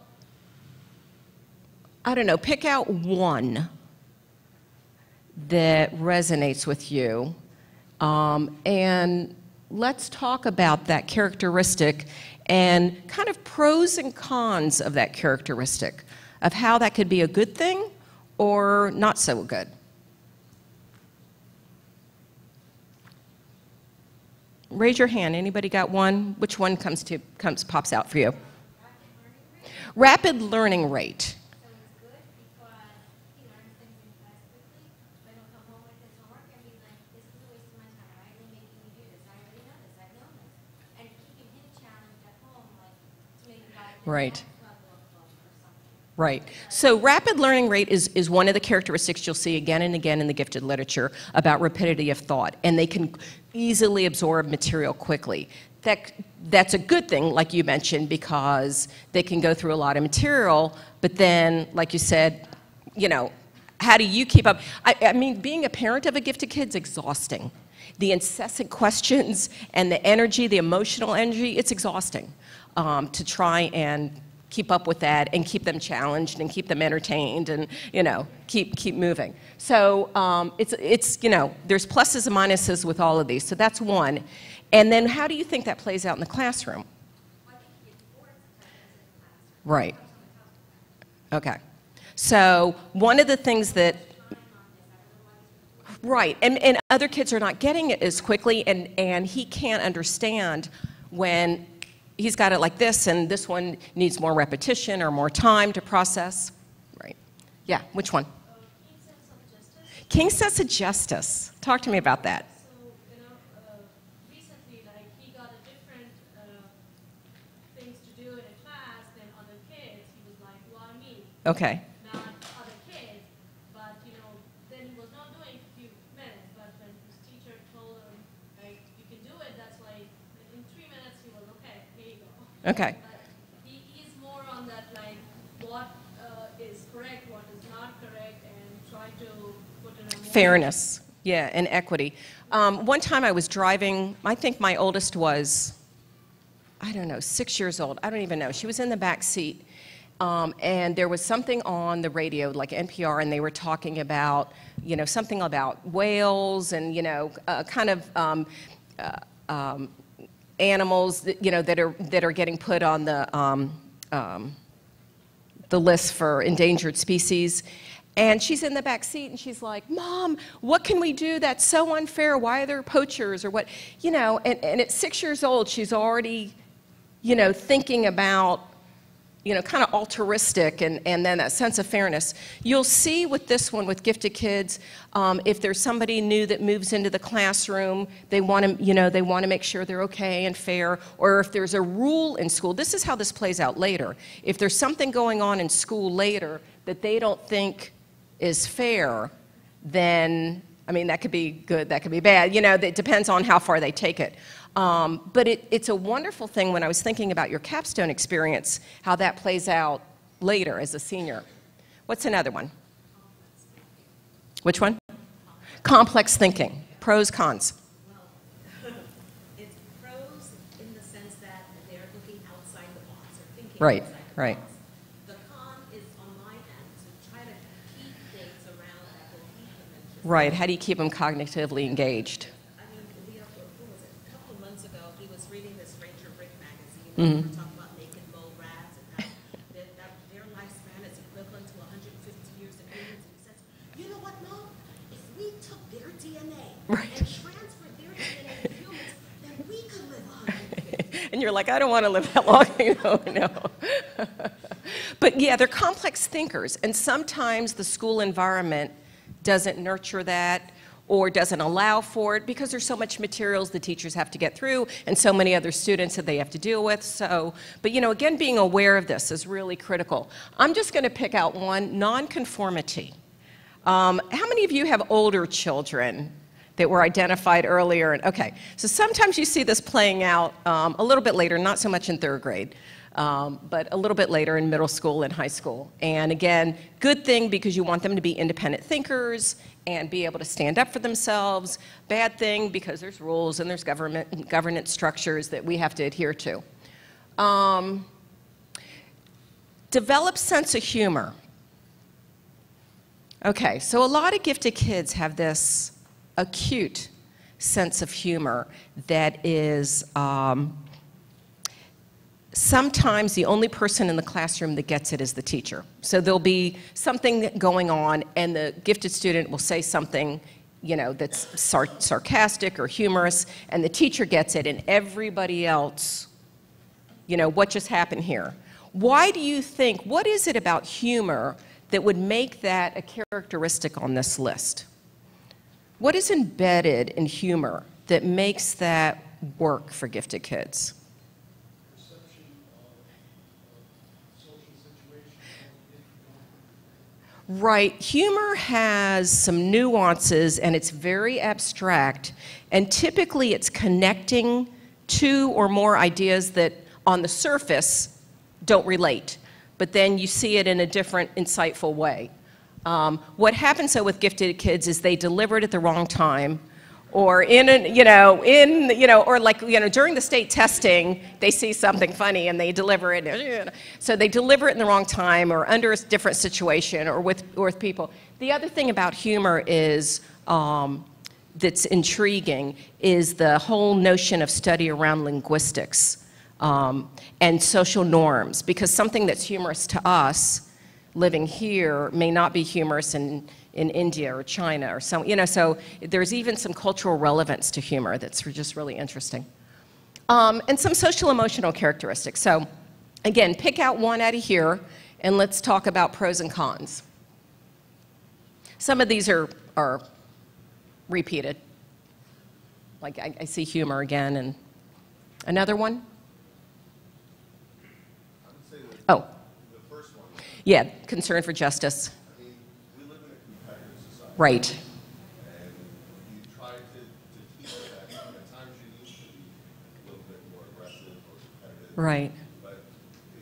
I don't know, pick out one that resonates with you. And let's talk about that characteristic and kind of pros and cons of that characteristic, of how that could be a good thing or not so good. Raise your hand. Anybody got one? Which one pops out for you? Rapid learning rate. So it's good because he learns things in class quickly, but he'll come home with his homework and be like, this is a waste of my time. Why are they making me do this? I already know this. I've known this. And keeping him challenged at home, like, to make him buy the Right. next level of book or something. Right. So rapid learning rate is one of the characteristics you'll see again and again in the gifted literature about rapidity of thought, and they can easily absorb material quickly. That's a good thing, like you mentioned, because they can go through a lot of material, but then, like you said, how do you keep up? I mean, being a parent of a gifted kid is exhausting. The incessant questions and the energy, the emotional energy, it's exhausting to try and keep up with that and keep them challenged and keep them entertained and, keep moving. So it's there's pluses and minuses with all of these. So that's one. And then how do you think that plays out in the classroom? Well, I think he gets bored sometimes in class. Right. Okay. So one of the things that, right, and other kids are not getting it as quickly, and he can't understand when he's got it like this, and this one needs more repetition or more time to process. Right. Yeah, which one? King's sense of justice. King's sense of justice. Talk to me about that. So, recently, like, he got a different things to do in a class than other kids. He was like, why me? Okay. Not other kids. But, then he was not doing a few minutes. But when his teacher told him, like, you can do it, that's why in 3 minutes he was, okay, here you go. Okay. But he's more on that, like, what is correct, what is not correct, and try to put in a more Fairness. Yeah, and equity. One time I was driving, I think my oldest was, 6 years old. I don't even know. She was in the back seat. And there was something on the radio, like NPR, and they were talking about, something about whales and, kind of animals, that are getting put on the list for endangered species. And she's in the back seat, and she's like, Mom, what can we do that's so unfair? Why are there poachers or what? And at 6 years old, she's already, thinking about, kind of altruistic and then that sense of fairness. You'll see with this one, with gifted kids, if there's somebody new that moves into the classroom, they want to, they want to make sure they're okay and fair, or if there's a rule in school, this is how this plays out later. If there's something going on in school later that they don't think is fair, then, I mean, that could be good, that could be bad, it depends on how far they take it. But it's a wonderful thing when I was thinking about your capstone experience, how that plays out later as a senior. What's another one? Which one? Complex thinking. Pros, cons. Well, it's pros in the sense that they're looking outside the box or thinking Right, outside the right. box. The con is on my end to try to keep things around that will keep them interested. Right. How do you keep them cognitively engaged? I mean, who was it? A couple of months ago, he was reading this Ranger Rick magazine. Mhm. We were talking about naked mole rats and how their lifespan is equivalent to 150 years in humans. And he says, you know what, Mom? If we took their DNA Right. and transferred their DNA to humans, then we could live 150. And you're like, I don't want to live that long. No. But yeah, they're complex thinkers. And sometimes the school environment doesn't nurture that or doesn't allow for it because there's so much materials the teachers have to get through and so many other students that they have to deal with. So, but again, being aware of this is really critical. I'm just going to pick out one, nonconformity. How many of you have older children that were identified earlier? Okay, so sometimes you see this playing out a little bit later, not so much in third grade, but a little bit later in middle school and high school. And again, good thing because you want them to be independent thinkers and be able to stand up for themselves. Bad thing because there's rules and there's governance structures that we have to adhere to. Develop sense of humor. Okay, so a lot of gifted kids have this acute sense of humor that is sometimes the only person in the classroom that gets it is the teacher. So there'll be something going on and the gifted student will say something that's sarcastic or humorous, and the teacher gets it, and everybody else, what just happened here? Why do you think, what is it about humor that would make that a characteristic on this list? What is embedded in humor that makes that work for gifted kids? Perception of social situation. Right. Humor has some nuances and it's very abstract, and typically it's connecting two or more ideas that on the surface don't relate, but then you see it in a different, insightful way. What happens though with gifted kids is they deliver it at the wrong time, or during the state testing, they see something funny and they deliver it. So they deliver it in the wrong time, or under a different situation, or with people. The other thing about humor is that's intriguing is the whole notion of study around linguistics. And social norms, because something that's humorous to us living here may not be humorous in India or China or so there's even some cultural relevance to humor that's just really interesting. And some social emotional characteristics. So again, pick out one out of here and let's talk about pros and cons. Some of these are repeated. Like I see humor again, and another one? Oh, The first one, yeah, concern for justice. I mean, we live in a competitive society. Right. And you try to teach that at times you need to be a little bit more aggressive or competitive. Right. But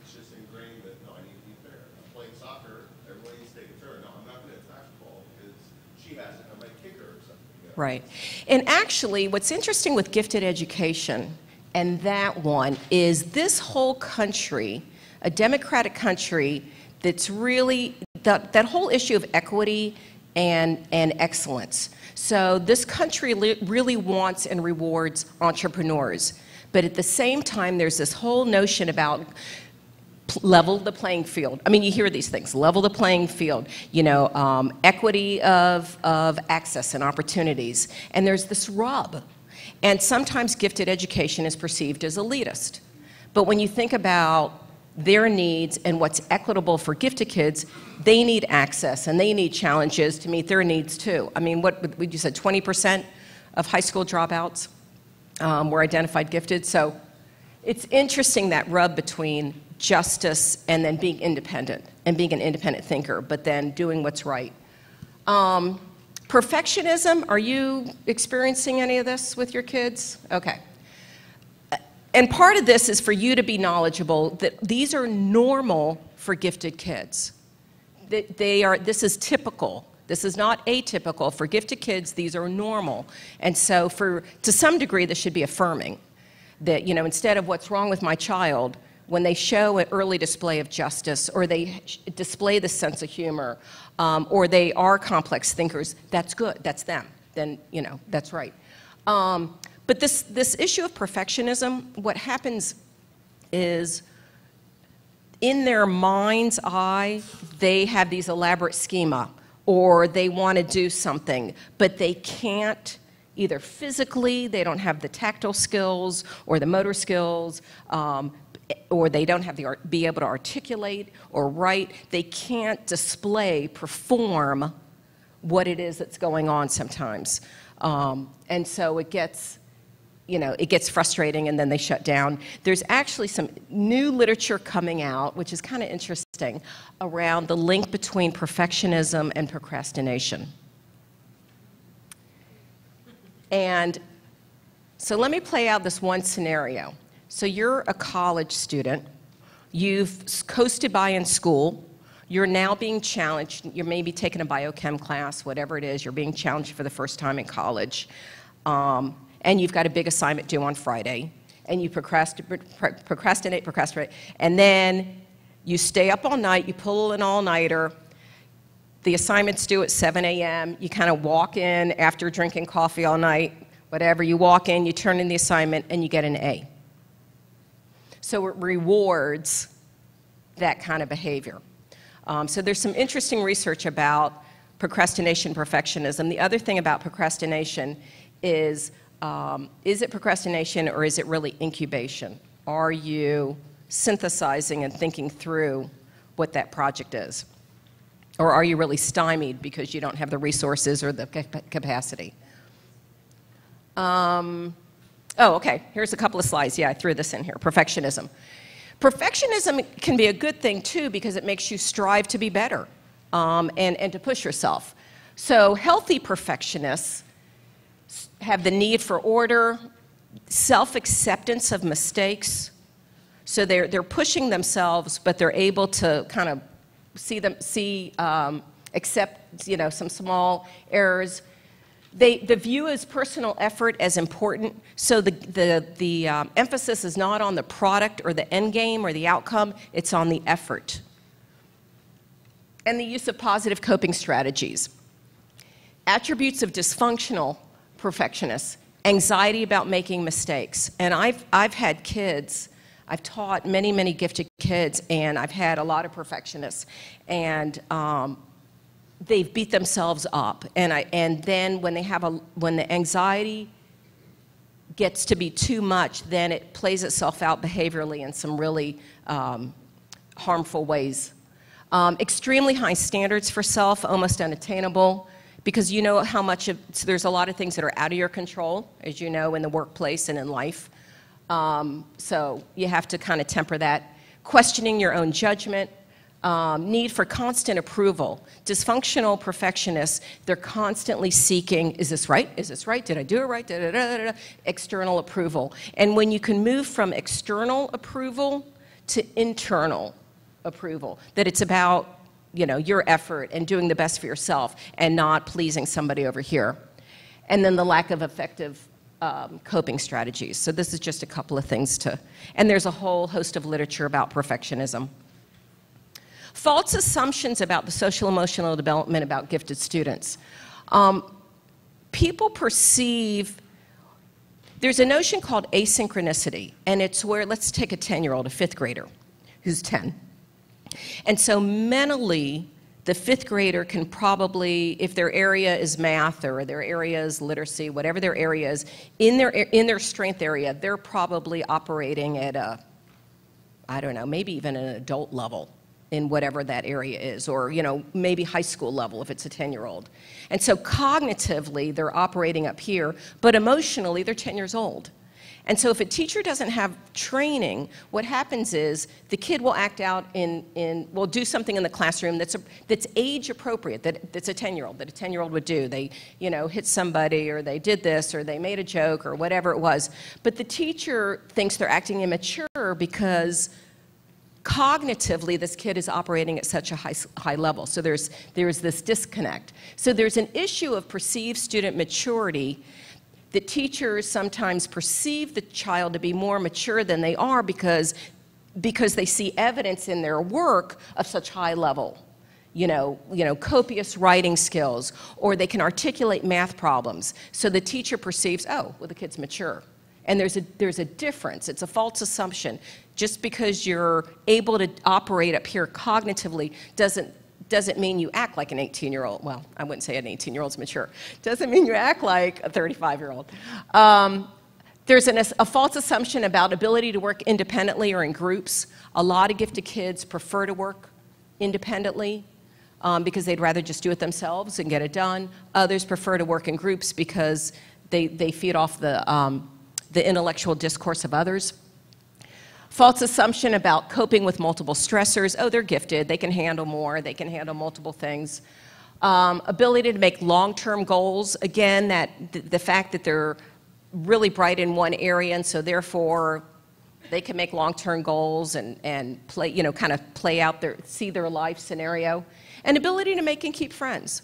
it's just ingrained that, no, I need to be fair. I'm playing soccer, everybody needs to take a turn. No, I'm not going to attack the ball because she has it, I might kick her or something. Right. And actually, what's interesting with gifted education and that one is this whole country, a democratic country that's really, that whole issue of equity and excellence. So this country really wants and rewards entrepreneurs. But at the same time, there's this whole notion about level the playing field. I mean, you hear these things, level the playing field, equity of access and opportunities. And there's this rub. And sometimes gifted education is perceived as elitist. But when you think about their needs and what's equitable for gifted kids, they need access and they need challenges to meet their needs too. I mean, what would you said, 20% of high school dropouts were identified gifted. So it's interesting, that rub between justice and then being independent and being an independent thinker, but then doing what's right. Perfectionism, are you experiencing any of this with your kids? Okay. And part of this is for you to be knowledgeable that these are normal for gifted kids. This is typical. This is not atypical. For gifted kids, these are normal. And so to some degree, this should be affirming. That, you know, instead of what's wrong with my child, when they show an early display of justice, or they display this sense of humor, or they are complex thinkers, that's good, that's them. Then, you know, that's right. But this issue of perfectionism, what happens is, in their mind's eye, they have these elaborate schema, or they want to do something, but they can't. Either physically, they don't have the tactile skills or the motor skills, or they don't have be able to articulate or write. They can't perform what it is that's going on sometimes. And so it gets, you know, it gets frustrating, and then they shut down. There's actually some new literature coming out, which is kind of interesting, around the link between perfectionism and procrastination. And so let me play out this one scenario. So you're a college student. You've coasted by in school. You're now being challenged. You're maybe taking a biochem class, whatever it is. You're being challenged for the first time in college. And you've got a big assignment due on Friday. And you procrastinate. And then you stay up all night. You pull an all-nighter. The assignment's due at 7 a.m. You kind of walk in after drinking coffee all night, whatever. You walk in, you turn in the assignment, and you get an A. So it rewards that kind of behavior. So there's some interesting research about procrastination, perfectionism. The other thing about procrastination is it procrastination or is it really incubation? Are you synthesizing and thinking through what that project is? Or are you really stymied because you don't have the resources or the capacity? Oh, okay. Here's a couple of slides. Yeah, I threw this in here. Perfectionism. Perfectionism can be a good thing, too, because it makes you strive to be better and to push yourself. So healthy perfectionists have the need for order, self-acceptance of mistakes. So they're pushing themselves, but they're able to kind of accept, you know, some small errors. The view as personal effort as important, so the emphasis is not on the product or the end game or the outcome, it's on the effort. And the use of positive coping strategies. Attributes of dysfunctional perfectionists: anxiety about making mistakes. And I've had kids, I've taught many, many gifted kids, and I've had a lot of perfectionists, and they've beat themselves up. And then when the anxiety gets to be too much, then it plays itself out behaviorally in some really harmful ways. Extremely high standards for self, almost unattainable, because you know how much so there's a lot of things that are out of your control, as you know, in the workplace and in life. So you have to kind of temper that. Questioning your own judgment, need for constant approval. Dysfunctional perfectionists, they're constantly seeking, is this right? Is this right? Did I do it right? Da, da, da, da, da. External approval. And when you can move from external approval to internal approval, that it's about, you know, your effort and doing the best for yourself and not pleasing somebody over here. And then the lack of effective coping strategies. So this is just a couple of things and there's a whole host of literature about perfectionism. False assumptions about the social-emotional development about gifted students. People perceive, there's a notion called asynchronicity, and it's where, let's take a 10-year-old, a fifth grader, who's 10. And so mentally, the fifth grader can probably, if their area is math or their area is literacy, whatever their area is, in their strength area, they're probably operating at a I don't know, maybe even an adult level in whatever that area is, or maybe high school level if it's a 10-year-old. And so cognitively, they're operating up here, but emotionally, they're 10 years old. And so if a teacher doesn't have training, what happens is the kid will act out will do something in the classroom that's age appropriate, that's a 10-year-old, that a 10-year-old would do. They, hit somebody, or they did this, or they made a joke, or whatever it was. But the teacher thinks they're acting immature because cognitively, this kid is operating at such a high level. So there's this disconnect. So there's an issue of perceived student maturity that teachers sometimes perceive the child to be more mature than they are because they see evidence in their work of such high level, copious writing skills, or they can articulate math problems. So the teacher perceives, oh, well, the kid's mature. And there's a difference. It's a false assumption. Just because you're able to operate up here cognitively doesn't mean you act like an 18-year-old. Well, I wouldn't say an 18-year-old's mature. Doesn't mean you act like a 35-year-old. There's a false assumption about ability to work independently or in groups. A lot of gifted kids prefer to work independently because they'd rather just do it themselves and get it done. Others prefer to work in groups because they feed off the intellectual discourse of others. False assumption about coping with multiple stressors. Oh, they're gifted. They can handle more. They can handle multiple things. Ability to make long-term goals. Again, the fact that they're really bright in one area, and so therefore they can make long-term goals and play, kind of play out see their life scenario. And ability to make and keep friends.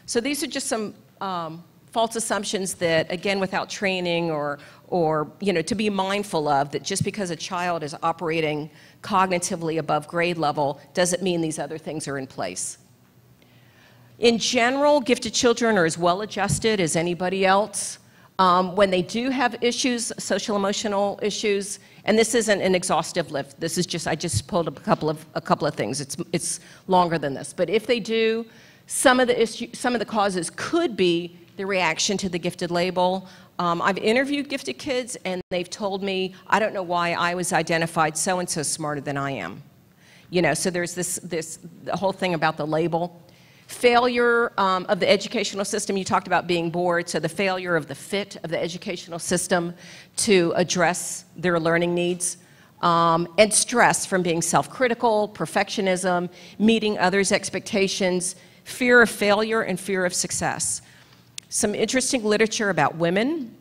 So these are just some false assumptions that, again, without training or to be mindful of, that just because a child is operating cognitively above grade level doesn't mean these other things are in place. In general, gifted children are as well adjusted as anybody else. When they do have issues, social emotional issues, and this isn't an exhaustive list. This is just, I just pulled up a couple of things. It's longer than this. But if they do, some of the causes could be the reaction to the gifted label. I've interviewed gifted kids, and they've told me, I don't know why I was identified so-and-so smarter than I am. So there's the whole thing about the label. Failure of the educational system. You talked about being bored, so the failure of the fit of the educational system to address their learning needs. And stress from being self-critical, perfectionism, meeting others' expectations, fear of failure, and fear of success. Some interesting literature about women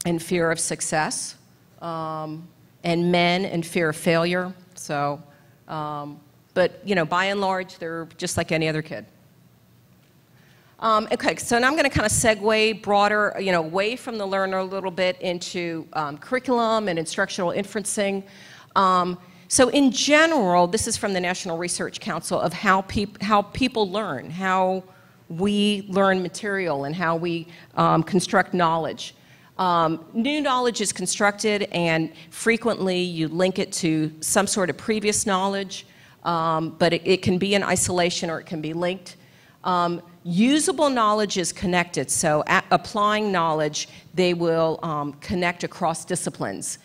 and fear of success, and men and fear of failure. So, but by and large, they're just like any other kid. Okay, so now I'm going to kind of segue broader, away from the learner a little bit into curriculum and instructional inferencing. So in general, this is from the National Research Council of how people learn, how we learn material, and how we construct knowledge. New knowledge is constructed, and frequently you link it to some sort of previous knowledge, but it can be in isolation or it can be linked. Usable knowledge is connected, so applying knowledge, they will connect across disciplines.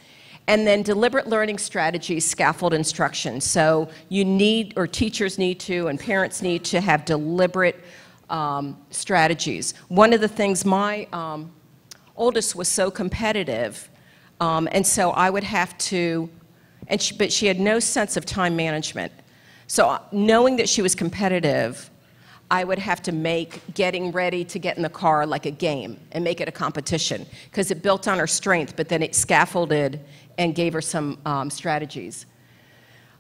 And then deliberate learning strategies, scaffold instruction. So you need, or teachers need to, and parents need to have deliberate strategies. One of the things, my oldest was so competitive, and so I would have to, but she had no sense of time management. So knowing that she was competitive, I would have to make getting ready to get in the car like a game and make it a competition, because it built on her strength, but then it scaffolded and gave her some strategies.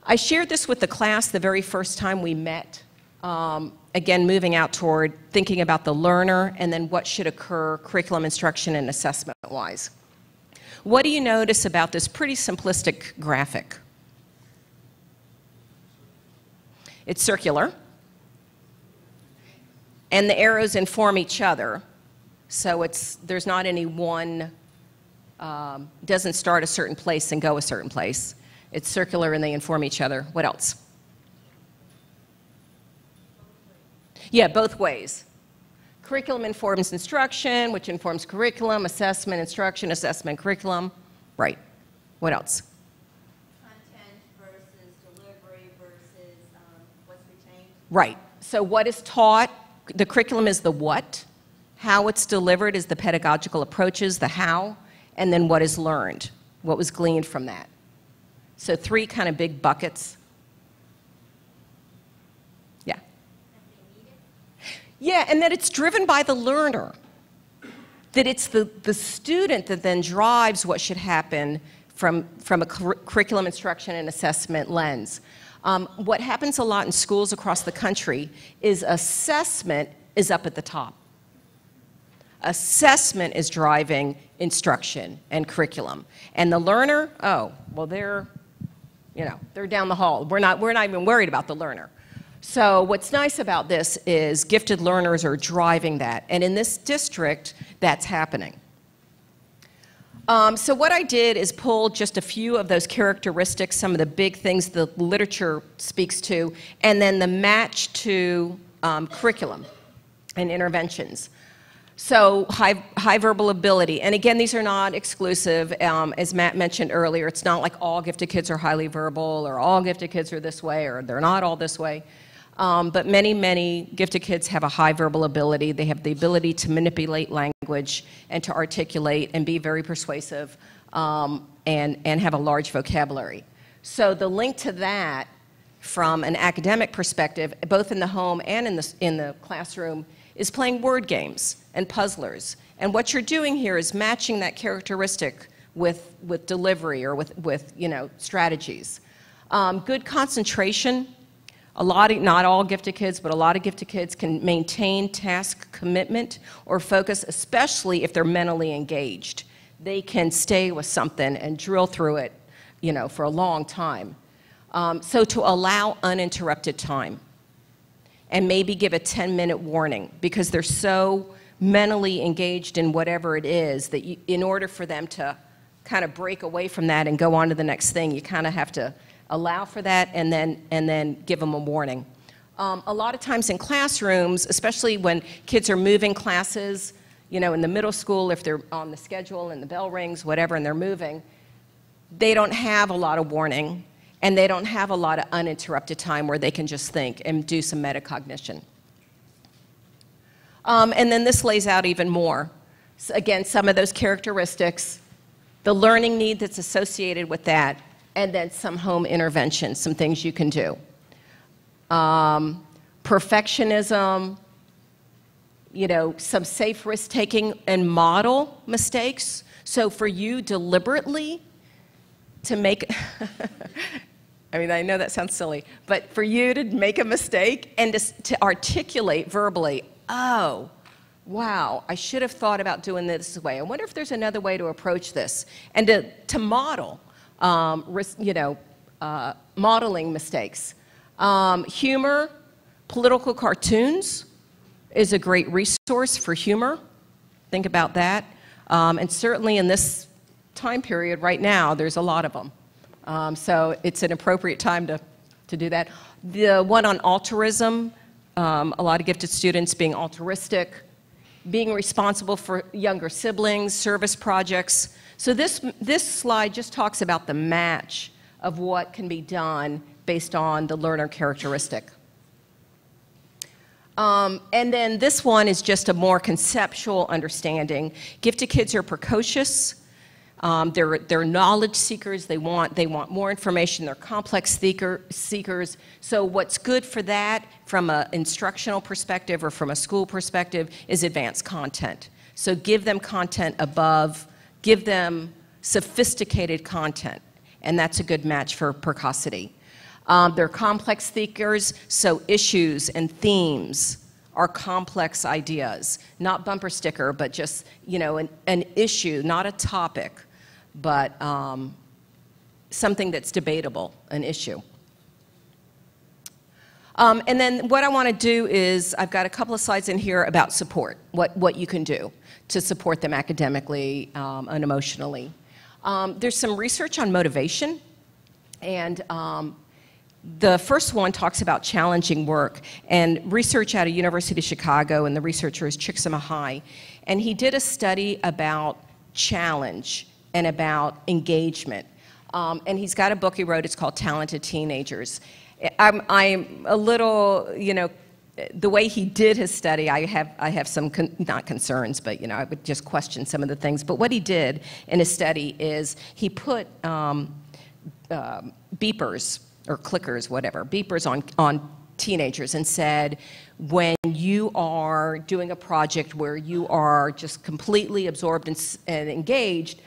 I shared this with the class the very first time we met, again, moving out toward thinking about the learner and then what should occur curriculum instruction and assessment-wise. What do you notice about this pretty simplistic graphic? It's circular. And the arrows inform each other, so there's not any one, doesn't start a certain place and go a certain place. It's circular and they inform each other. What else? Yeah, both ways. Curriculum informs instruction, which informs curriculum, assessment, instruction, assessment, curriculum. Right. What else? Content Right. So what is taught, the curriculum is the what, how it's delivered is the pedagogical approaches, the how, and then what is learned, what was gleaned from that. So 3 kind of big buckets. Yeah. Yeah, and that it's driven by the learner. That it's the student that then drives what should happen from a curriculum instruction and assessment lens. What happens a lot in schools across the country is assessment is up at the top. Assessment is driving instruction and curriculum. And the learner, oh, well, they're down the hall. We're not even worried about the learner. So what's nice about this is gifted learners are driving that. And in this district, that's happening. So what I did is pull just a few of those characteristics, some of the big things the literature speaks to, and then the match to curriculum and interventions. So high verbal ability, and again, these are not exclusive. As Matt mentioned earlier, it's not like all gifted kids are highly verbal, or all gifted kids are this way, or they're not all this way. But many gifted kids have a high verbal ability. They have the ability to manipulate language and to articulate and be very persuasive and have a large vocabulary. So the link to that from an academic perspective, both in the home and in the classroom, is playing word games and puzzlers. And what you're doing here is matching that characteristic with delivery or with strategies. Good concentration. Not all gifted kids, but a lot of gifted kids can maintain task commitment or focus, especially if they're mentally engaged. They can stay with something and drill through it, for a long time. So to allow uninterrupted time and maybe give a 10-minute warning because they're so mentally engaged in whatever it is that in order for them to kind of break away from that and go on to the next thing, you kind of have to allow for that and then give them a warning. A lot of times in classrooms, especially when kids are moving classes, in the middle school, if they're on the schedule and the bell rings, whatever, and they're moving, they don't have a lot of warning and they don't have a lot of uninterrupted time where they can just think and do some metacognition. And then this lays out even more. So again, some of those characteristics, the learning need that's associated with that, and then some home intervention, some things you can do. Perfectionism, some safe risk-taking and model mistakes. So for you deliberately to make, I know that sounds silly, but for you to make a mistake and to articulate verbally, oh, wow, I should have thought about doing this way. I wonder if there's another way to approach this. And to model. Modeling mistakes. Humor, political cartoons is a great resource for humor. Think about that. And certainly in this time period right now, there's a lot of them. So it's an appropriate time to do that. The one on altruism, a lot of gifted students being altruistic, being responsible for younger siblings, service projects. So this slide just talks about the match of what can be done based on the learner characteristic. And then this one is just a more conceptual understanding. Gifted kids are precocious. They're knowledge seekers. They want more information. They're complex seekers. So what's good for that from an instructional perspective or from a school perspective is advanced content. So give them content above. Give them sophisticated content, and that's a good match for precocity. They're complex seekers, so issues and themes are complex ideas, not bumper sticker, but just an issue, not a topic, but something that's debatable, an issue. And then what I want to do is, I've got a couple of slides in here about support, what you can do to support them academically and emotionally. There's some research on motivation, and the first one talks about challenging work, and research out of University of Chicago, and the researcher is Csikszentmihalyi, and he did a study about challenge and about engagement. And he's got a book he wrote, it's called Talented Teenagers. I'm a little, the way he did his study, I have some, not concerns, but, I would just question some of the things. But what he did in his study is he put beepers or clickers, whatever, beepers on teenagers and said, when you are doing a project where you are just completely absorbed and engaged,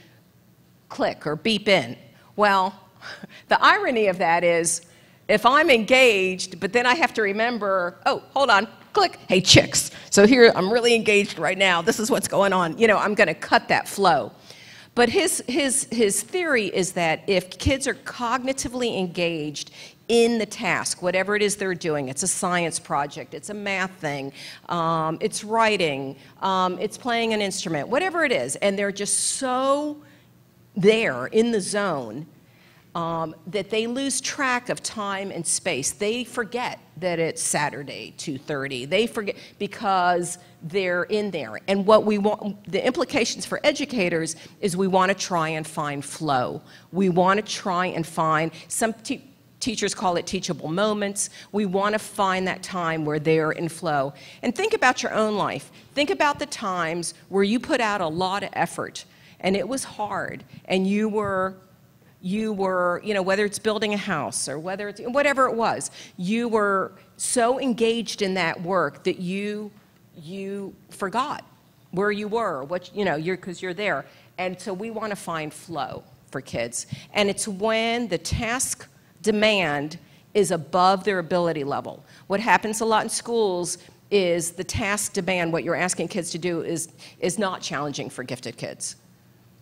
click or beep in. Well, the irony of that is, if I'm engaged, but then I have to remember, oh, hold on, click, hey, chicks. So here, I'm really engaged right now. This is what's going on. I'm going to cut that flow. But his theory is that if kids are cognitively engaged in the task, whatever it is they're doing, it's a science project, it's a math thing, it's writing, it's playing an instrument, whatever it is, and they're just so there in the zone, that they lose track of time and space. They forget that it's Saturday, 2:30. They forget because they're in there. And what we want, the implications for educators is we want to try and find flow. We want to try and find, some teachers call it teachable moments. We want to find that time where they're in flow. And think about your own life. Think about the times where you put out a lot of effort and it was hard and you were, whether it's building a house or whether it's, whatever it was, you were so engaged in that work that you forgot where you were, because you're there. And so we want to find flow for kids. And it's when the task demand is above their ability level. What happens a lot in schools is the task demand, what you're asking kids to do is not challenging for gifted kids.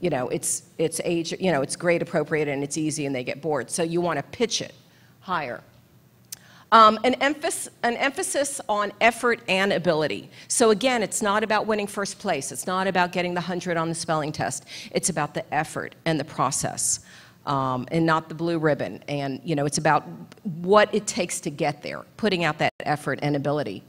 It's age, it's grade appropriate and it's easy and they get bored. So you want to pitch it higher. An emphasis on effort and ability. So again, it's not about winning first place. It's not about getting the 100 on the spelling test. It's about the effort and the process, and not the blue ribbon. And it's about what it takes to get there, putting out that effort and ability.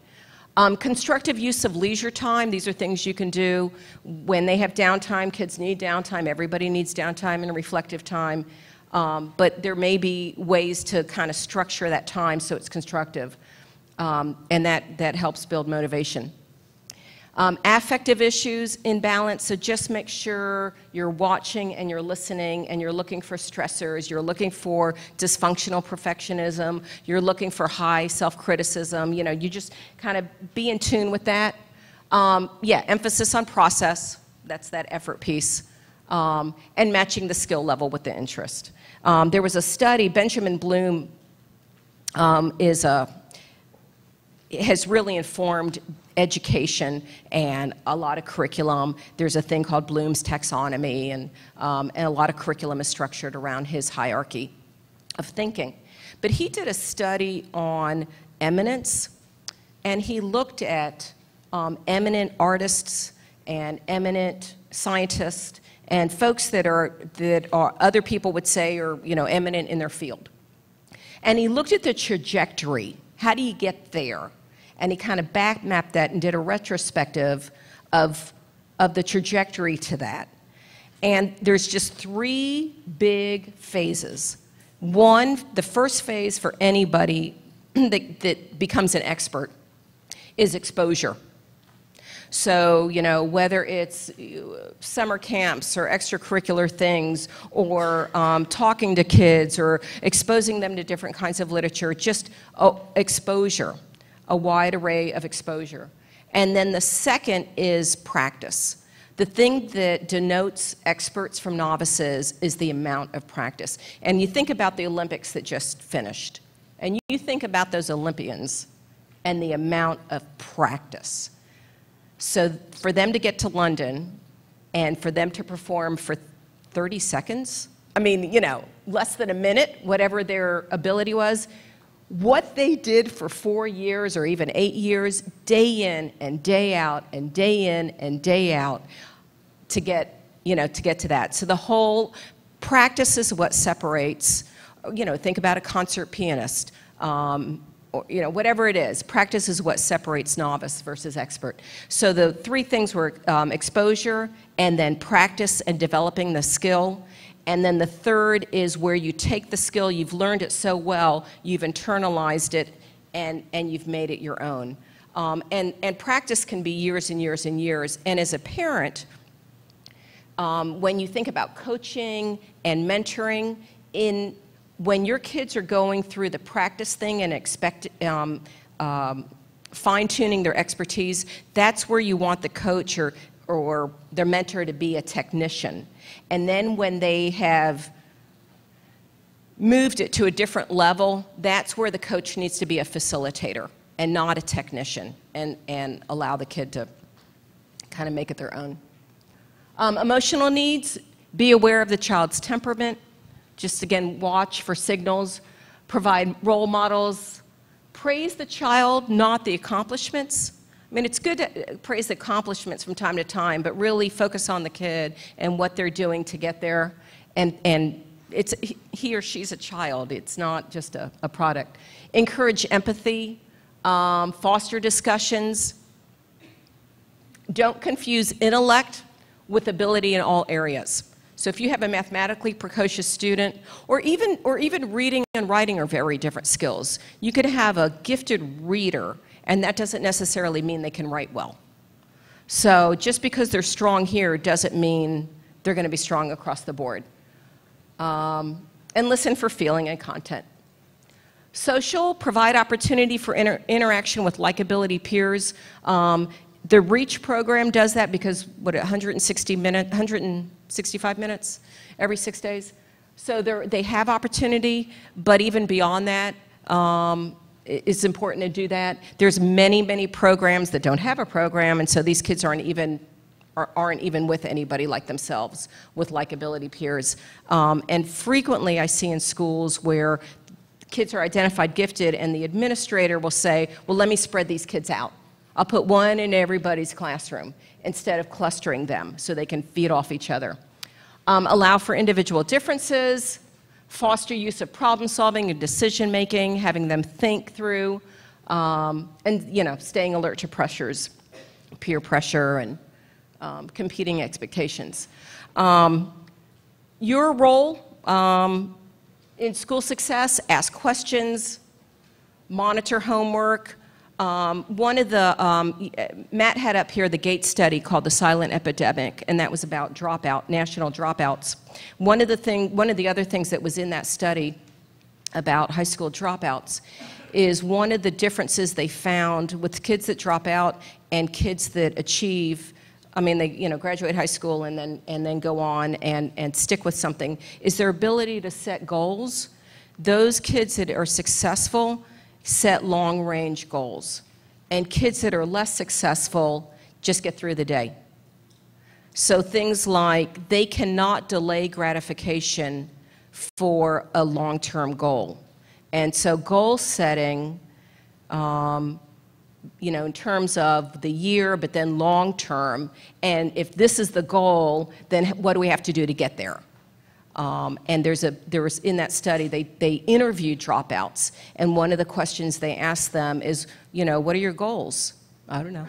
Constructive use of leisure time. These are things you can do when they have downtime. Kids need downtime. Everybody needs downtime and reflective time. But there may be ways to kind of structure that time so it's constructive, and that helps build motivation. Affective issues in balance, so just make sure you're watching and you're listening and you're looking for stressors, you're looking for dysfunctional perfectionism, you're looking for high self-criticism, you just kind of be in tune with that. Yeah, emphasis on process, that's that effort piece, and matching the skill level with the interest. There was a study, Benjamin Bloom has really informed education and a lot of curriculum. There's a thing called Bloom's taxonomy, and a lot of curriculum is structured around his hierarchy of thinking. But he did a study on eminence, and he looked at eminent artists and eminent scientists and folks that are other people would say are eminent in their field. And he looked at the trajectory. How do you get there? And he kind of back mapped that and did a retrospective of the trajectory to that. And there's just 3 big phases. One, the first phase for anybody that becomes an expert is exposure. So, whether it's summer camps or extracurricular things or talking to kids or exposing them to different kinds of literature, just exposure. A wide array of exposure. And then the second is practice. The thing that denotes experts from novices is the amount of practice. And you think about the Olympics that just finished, and you think about those Olympians and the amount of practice. So for them to get to London and for them to perform for 30 seconds, less than a minute, whatever their ability was, what they did for 4 years or even 8 years, day in and day out and day in and day out to get to that. So the whole practice is what separates, think about a concert pianist, or, whatever it is. Practice is what separates novice versus expert. So the 3 things were exposure and then practice and developing the skill And then the third is where you take the skill, you've learned it so well, you've internalized it, and you've made it your own. And practice can be years and years and years. And as a parent, when you think about coaching and mentoring, when your kids are going through the practice thing and fine-tuning their expertise, that's where you want the coach or their mentor to be a technician. And then when they have moved it to a different level, that's where the coach needs to be a facilitator and not a technician, and allow the kid to kind of make it their own. Emotional needs, be aware of the child's temperament. Just again, watch for signals, provide role models, praise the child, not the accomplishments. I mean, it's good to praise the accomplishments from time to time, but really focus on the kid and what they're doing to get there. And it's, he or she's a child. It's not just a product. Encourage empathy, foster discussions. Don't confuse intellect with ability in all areas. So if you have a mathematically precocious student, or even reading and writing are very different skills. You could have a gifted reader, and that doesn't necessarily mean they can write well. So just because they're strong here doesn't mean they're going to be strong across the board. And listen for feeling and content. Social, provide opportunity for interaction with likability peers. The REACH program does that because, 165 minutes every 6 days? So they have opportunity, but even beyond that, it's important to do that. There's many, many programs that don't have a program, and so these kids aren't even with anybody like themselves, with likability peers. And frequently I see in schools where kids are identified gifted, and the administrator will say, well, let me spread these kids out. I'll put one in everybody's classroom instead of clustering them so they can feed off each other. Allow for individual differences, foster use of problem solving and decision making, having them think through, and staying alert to pressures, peer pressure, and competing expectations. Your role in school success: ask questions, monitor homework. Matt had up here the Gates study called the Silent Epidemic, and that was about national dropouts. One of the other things that was in that study about high school dropouts is one of the differences they found with kids that drop out and kids that achieve. I mean, they graduate high school and then go on and stick with something, is their ability to set goals. Those kids that are successful set long-range goals, and kids that are less successful just get through the day. So things like they cannot delay gratification for a long-term goal. And so goal setting, in terms of the year, but then long-term, and if this is the goal, then what do we have to do to get there? And there was in that study, they interviewed dropouts, and one of the questions they asked them is, what are your goals? I don't know.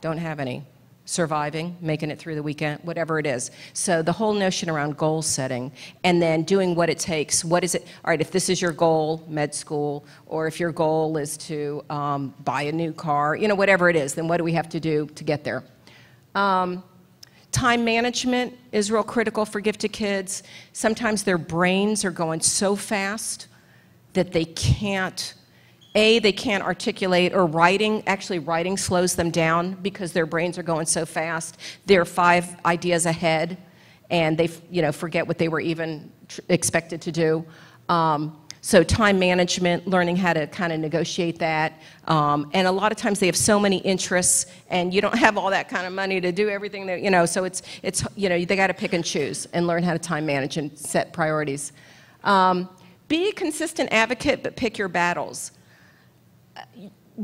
Don't have any. Surviving, making it through the weekend, whatever it is. So the whole notion around goal setting, and then doing what it takes. What is it? All right, if this is your goal, med school, or if your goal is to buy a new car, whatever it is, then what do we have to do to get there? Time management is real critical for gifted kids. Sometimes their brains are going so fast that they can't articulate, or writing slows them down because their brains are going so fast. They're 5 ideas ahead, and they forget what they were even expected to do. So time management, learning how to kind of negotiate that. And a lot of times they have so many interests, and you don't have all that kind of money to do everything that, so it's they got to pick and choose and learn how to time manage and set priorities. Be a consistent advocate, but pick your battles.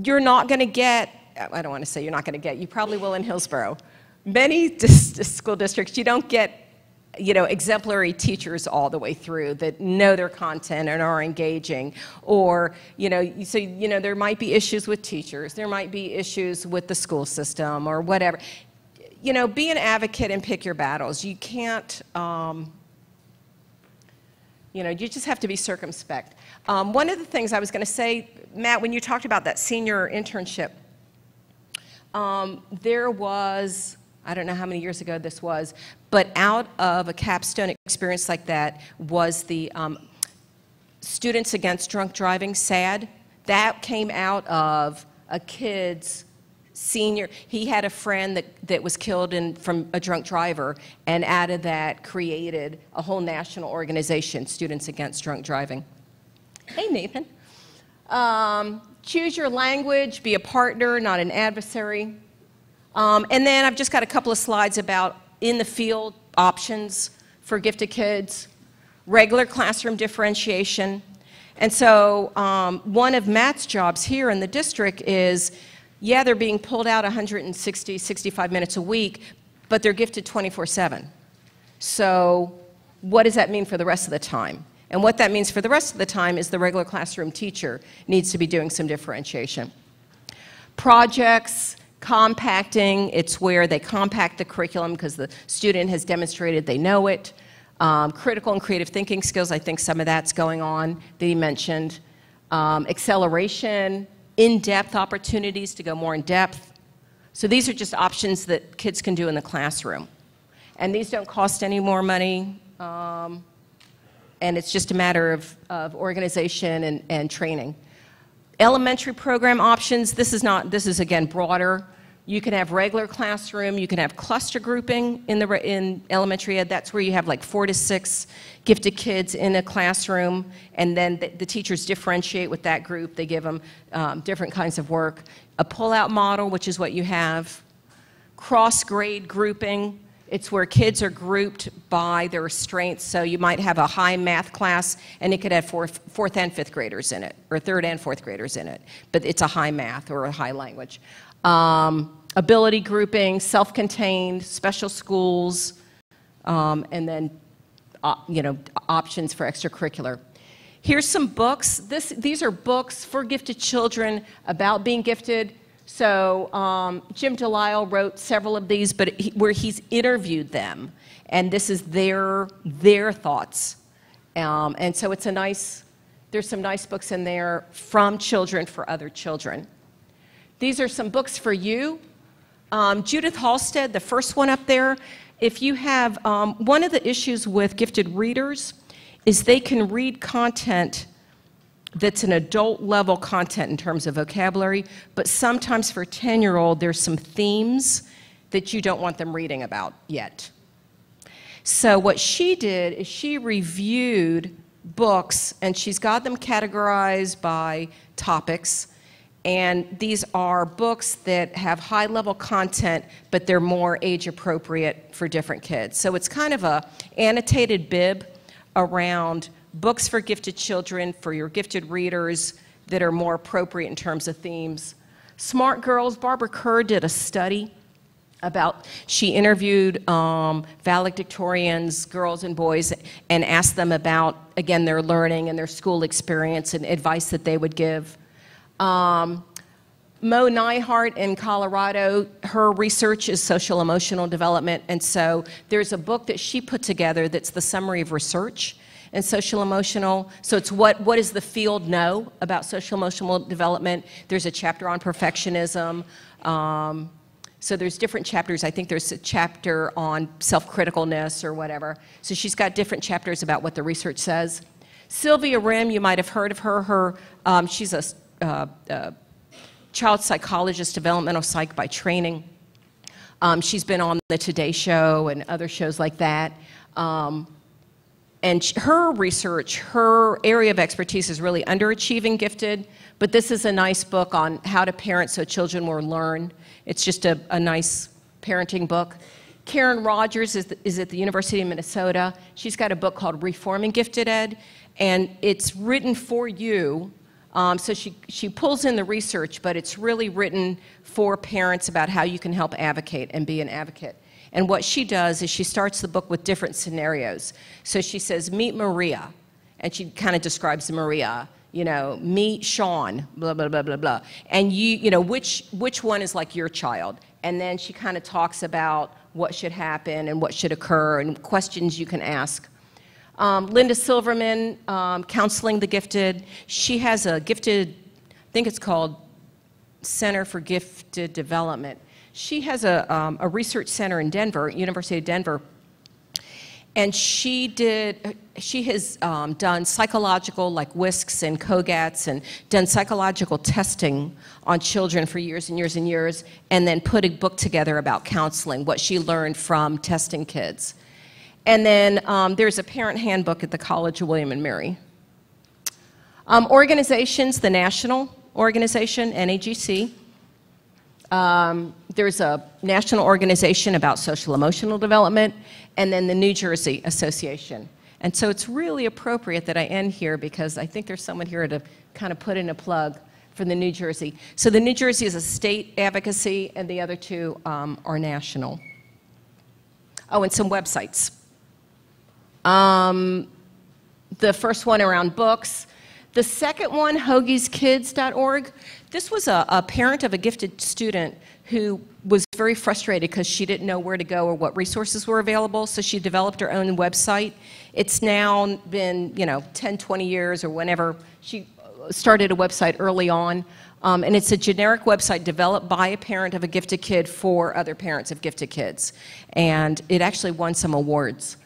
You're not going to get, I don't want to say you're not going to get, you probably will in Hillsborough. Many school districts, you don't get exemplary teachers all the way through that know their content and are engaging, or there might be issues with teachers, there might be issues with the school system or whatever. Be an advocate and pick your battles. You can't You know, you just have to be circumspect. One of the things I was going to say, Matt, when you talked about that senior internship, there was, I don't know how many years ago this was, but out of a capstone experience like that was the Students Against Drunk Driving, SAD. That came out of a kid's senior, he had a friend that was killed from a drunk driver, and out of that created a whole national organization, Students Against Drunk Driving. Hey, Nathan. Choose your language, be a partner, not an adversary. And then I've just got a couple of slides about in the field options for gifted kids, regular classroom differentiation. And so one of Matt's jobs here in the district is, yeah, they're being pulled out 160, 65 minutes a week, but they're gifted 24/7. So what does that mean for the rest of the time? And what that means for the rest of the time is the regular classroom teacher needs to be doing some differentiation. Projects, compacting, it's where they compact the curriculum because the student has demonstrated they know it. Critical and creative thinking skills, I think some of that's going on that he mentioned. Acceleration, in-depth opportunities to go more in depth. So these are just options that kids can do in the classroom. And these don't cost any more money, and it's just a matter of organization and training. Elementary program options, this is again broader. You can have regular classroom, you can have cluster grouping in elementary ed. That's where you have like 4 to 6 gifted kids in a classroom, and then the teachers differentiate with that group. They give them different kinds of work. A pull-out model, which is what you have. Cross-grade grouping, it's where kids are grouped by their strengths. So you might have a high math class, and it could have fourth and fifth graders in it, or third and fourth graders in it, but it's a high math or a high language. Ability grouping, self-contained, special schools, and then options for extracurricular. Here's some books. These are books for gifted children about being gifted. So Jim Delisle wrote several of these, but where he's interviewed them, and this is their thoughts. And so it's there's some nice books in there from children for other children. These are some books for you. Judith Halstead, the first one up there. If you have, one of the issues with gifted readers is they can read content that's an adult level content in terms of vocabulary, but sometimes for a 10-year-old, there's some themes that you don't want them reading about yet. So what she did is she reviewed books, and she's got them categorized by topics. And these are books that have high-level content, but they're more age-appropriate for different kids. So it's kind of a annotated bib around books for gifted children, for your gifted readers that are more appropriate in terms of themes. Smart Girls, Barbara Kerr did a study about, she interviewed valedictorians, girls and boys, and asked them about, again, their learning and their school experience and advice that they would give. Mo Neihart in Colorado, her research is social emotional development, and so there's a book that she put together that's the summary of research in social emotional. So it's what does the field know about social emotional development? There's a chapter on perfectionism. So there's different chapters. I think there's a chapter on self-criticalness or whatever. So she's got different chapters about what the research says. Sylvia Rim, you might have heard of her. She's a child psychologist, developmental psych by training. She's been on the Today Show and other shows like that. And her research, her area of expertise is really underachieving gifted, but this is a nice book on how to parent so children will learn. It's just a nice parenting book. Karen Rogers is at the University of Minnesota. She's got a book called Reforming Gifted Ed, and it's written for you. So she pulls in the research, but it's really written for parents about how you can help advocate and be an advocate. And what she does is she starts the book with different scenarios. So she says, meet Maria, and she kind of describes Maria. Meet Sean, blah, blah, blah, blah, blah. And which one is like your child? And then she kind of talks about what should happen and what should occur and questions you can ask. Linda Silverman, Counseling the Gifted. She has a gifted, I think it's called Center for Gifted Development. She has a research center in Denver, University of Denver, and she has done psychological, like WISCs and COGATs, and done psychological testing on children for years and years and years, and then put a book together about counseling, what she learned from testing kids. And then there's a parent handbook at the College of William and Mary. Organizations, the national organization, NAGC. There's a national organization about social emotional development, and then the New Jersey Association. And so it's really appropriate that I end here because I think there's someone here to kind of put in a plug for the New Jersey. So the New Jersey is a state advocacy, and the other two are national. Oh, and some websites. The first one around books. The second one, hoagieskids.org. This was a parent of a gifted student who was very frustrated because she didn't know where to go or what resources were available, so she developed her own website. It's now been, 10, 20 years or whenever. She started a website early on, and it's a generic website developed by a parent of a gifted kid for other parents of gifted kids. And it actually won some awards.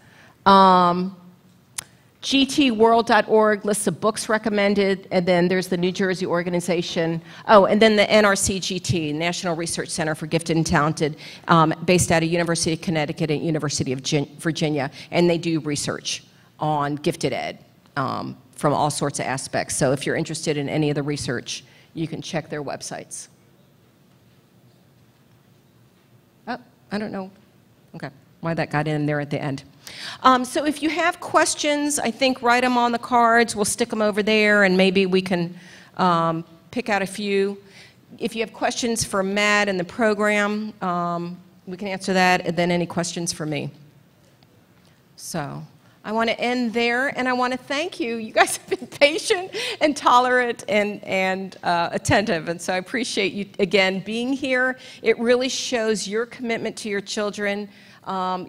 GTworld.org lists of books recommended, and then there's the New Jersey organization. Oh, and then the NRCGT, National Research Center for Gifted and Talented, based out of University of Connecticut and University of Virginia, and they do research on gifted ed from all sorts of aspects. So if you're interested in any of the research, you can check their websites. Oh, I don't know. Okay, why that got in there at the end. So if you have questions, I think write them on the cards. We'll stick them over there, and maybe we can pick out a few. If you have questions for Matt and the program, we can answer that, and then any questions for me. So I want to end there, and I want to thank you. You guys have been patient and tolerant and attentive, and so I appreciate you, again, being here. It really shows your commitment to your children.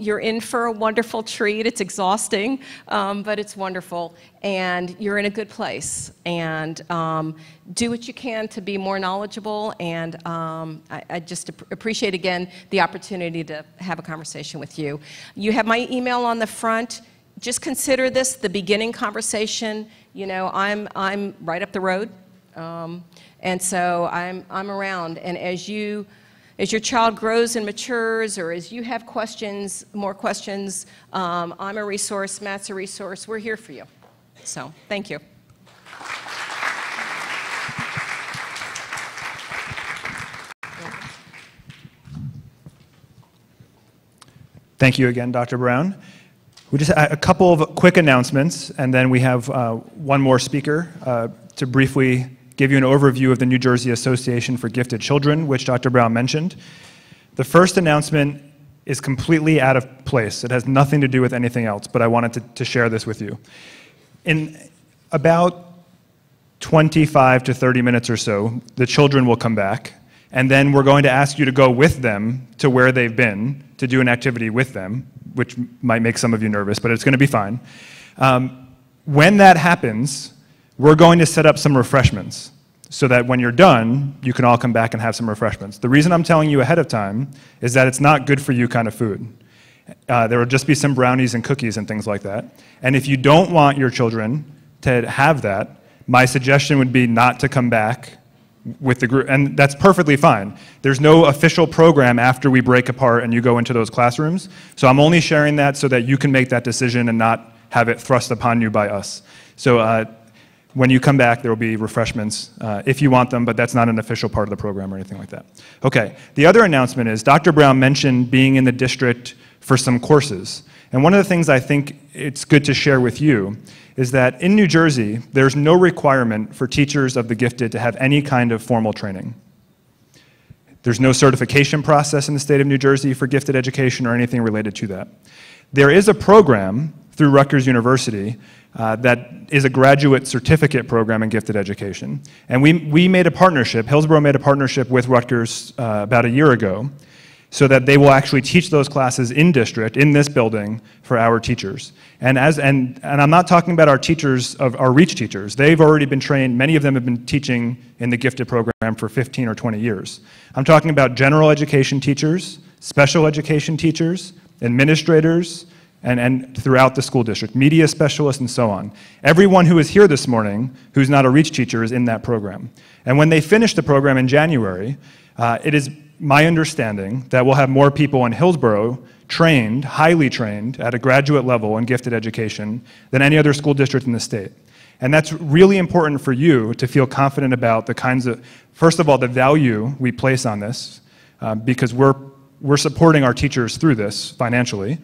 You're in for a wonderful treat. It's exhausting, but it's wonderful. And you're in a good place. And do what you can to be more knowledgeable. And I just appreciate, again, the opportunity to have a conversation with you. You have my email on the front. Just consider this the beginning conversation. I'm right up the road. And so I'm around. And as your child grows and matures, or as you have questions, more questions, I'm a resource, Matt's a resource. We're here for you. So, thank you. Thank you again, Dr. Brown. We just a couple of quick announcements, and then we have one more speaker to briefly give you an overview of the New Jersey Association for Gifted Children, which Dr. Brown mentioned. The first announcement is completely out of place. It has nothing to do with anything else, but I wanted to share this with you. In about 25 to 30 minutes or so, the children will come back, and then we're going to ask you to go with them to where they've been to do an activity with them, which might make some of you nervous, but it's going to be fine. When that happens, we're going to set up some refreshments so that when you're done, you can all come back and have some refreshments. The reason I'm telling you ahead of time is that it's not good for you kind of food. There will just be some brownies and cookies and things like that. And if you don't want your children to have that, my suggestion would be not to come back with the group, and that's perfectly fine. There's no official program after we break apart and you go into those classrooms. So I'm only sharing that so that you can make that decision and not have it thrust upon you by us. So when you come back, there will be refreshments if you want them, but that's not an official part of the program or anything like that. Okay, the other announcement is Dr. Brown mentioned being in the district for some courses. And one of the things I think it's good to share with you is that in New Jersey, there's no requirement for teachers of the gifted to have any kind of formal training. There's no certification process in the state of New Jersey for gifted education or anything related to that. There is a program through Rutgers University that is a graduate certificate program in gifted education. And we made a partnership, Hillsborough made a partnership with Rutgers about a year ago, so that they will actually teach those classes in district, in this building, for our teachers. And I'm not talking about our teachers, of our REACH teachers. They've already been trained, many of them have been teaching in the gifted program for 15 or 20 years. I'm talking about general education teachers, special education teachers, administrators, and throughout the school district, media specialists, and so on. Everyone who is here this morning who's not a REACH teacher is in that program. And when they finish the program in January, it is my understanding that we'll have more people in Hillsborough trained, highly trained, at a graduate level in gifted education than any other school district in the state. And that's really important for you to feel confident about the kinds of, first of all, the value we place on this, because we're supporting our teachers through this financially.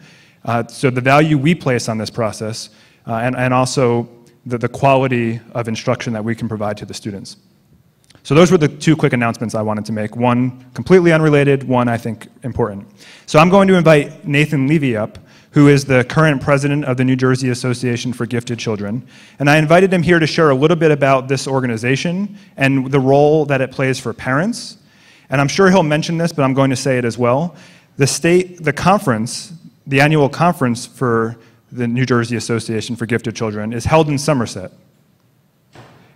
So the value we place on this process, and also the quality of instruction that we can provide to the students. So those were the two quick announcements I wanted to make. One completely unrelated, one I think important. So I'm going to invite Nathan Levy up, who is the current president of the New Jersey Association for Gifted Children. And I invited him here to share a little bit about this organization and the role that it plays for parents. And I'm sure he'll mention this, but I'm going to say it as well. The conference, the annual conference for the New Jersey Association for Gifted Children is held in Somerset.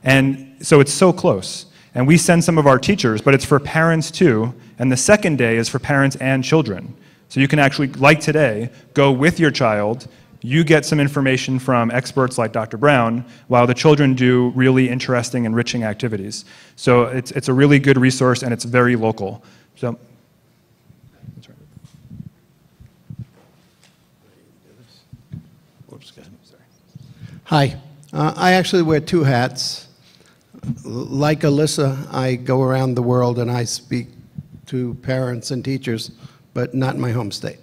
And so it's so close. And we send some of our teachers, but it's for parents too. And the second day is for parents and children. So you can actually, like today, go with your child. You get some information from experts like Dr. Brown, while the children do really interesting, enriching activities. So it's a really good resource, and it's very local. So, that's right. Whoops, sorry. Hi. I actually wear two hats. Like Alyssa, I go around the world and I speak to parents and teachers, but not in my home state.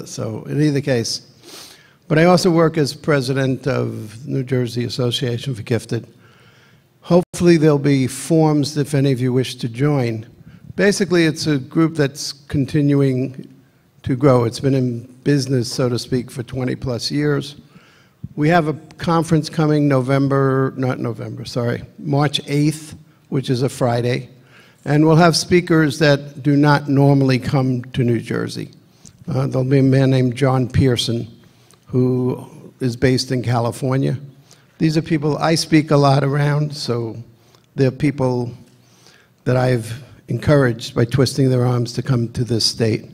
So in either case. But I also work as president of New Jersey Association for Gifted. Hopefully there'll be forms if any of you wish to join. Basically, it's a group that's continuing to grow. It's been in business, so to speak, for 20 plus years. We have a conference coming March 8th, which is a Friday. And we'll have speakers that do not normally come to New Jersey. There'll be a man named John Pearson, who is based in California. These are people I speak a lot around, so they're people that I've encouraged by twisting their arms to come to this state.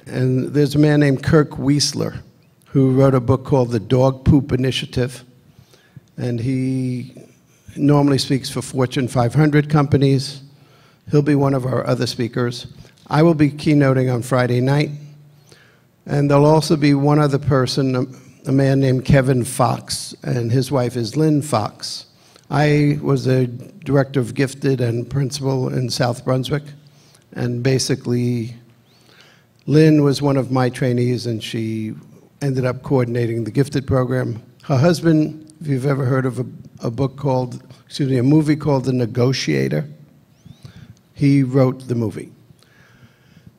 And there's a man named Kirk Wiesler, who wrote a book called The Dog Poop Initiative. And he normally speaks for Fortune 500 companies. He'll be one of our other speakers. I will be keynoting on Friday night. And there'll also be one other person, a man named Kevin Fox, and his wife is Lynn Fox. I was a director of Gifted and principal in South Brunswick. And basically, Lynn was one of my trainees, and she ended up coordinating the Gifted program. Her husband, if you've ever heard of a movie called The Negotiator, he wrote the movie.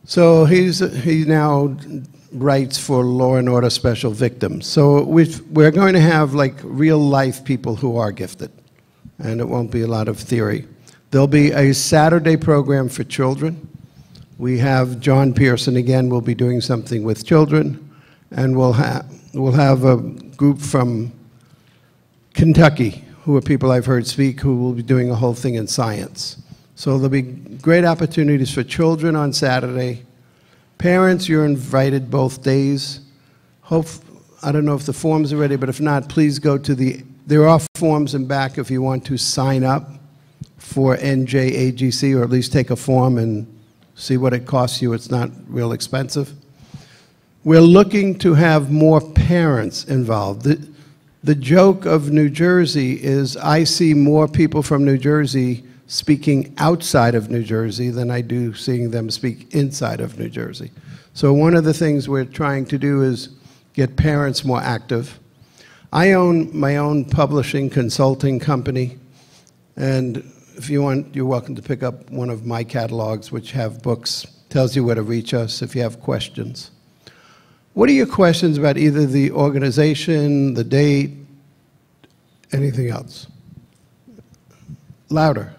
So he now writes for Law and Order Special Victims. So we're going to have like real life people who are gifted, and it won't be a lot of theory. There'll be a Saturday program for children. We have John Pearson again, will be doing something with children. And we'll have a group from Kentucky, who are people I've heard speak, who will be doing a whole thing in science. So there'll be great opportunities for children on Saturday. Parents, you're invited both days. I don't know if the forms are ready, but if not, please go to there are forms in back if you want to sign up for NJAGC, or at least take a form and see what it costs you. It's not real expensive. We're looking to have more parents involved. The joke of New Jersey is I see more people from New Jersey speaking outside of New Jersey than I do seeing them speak inside of New Jersey. So one of the things we're trying to do is get parents more active. I own my own publishing consulting company, and if you want, you're welcome to pick up one of my catalogs, which have books, tells you where to reach us if you have questions. What are your questions about either the organization, the date, anything else? Louder.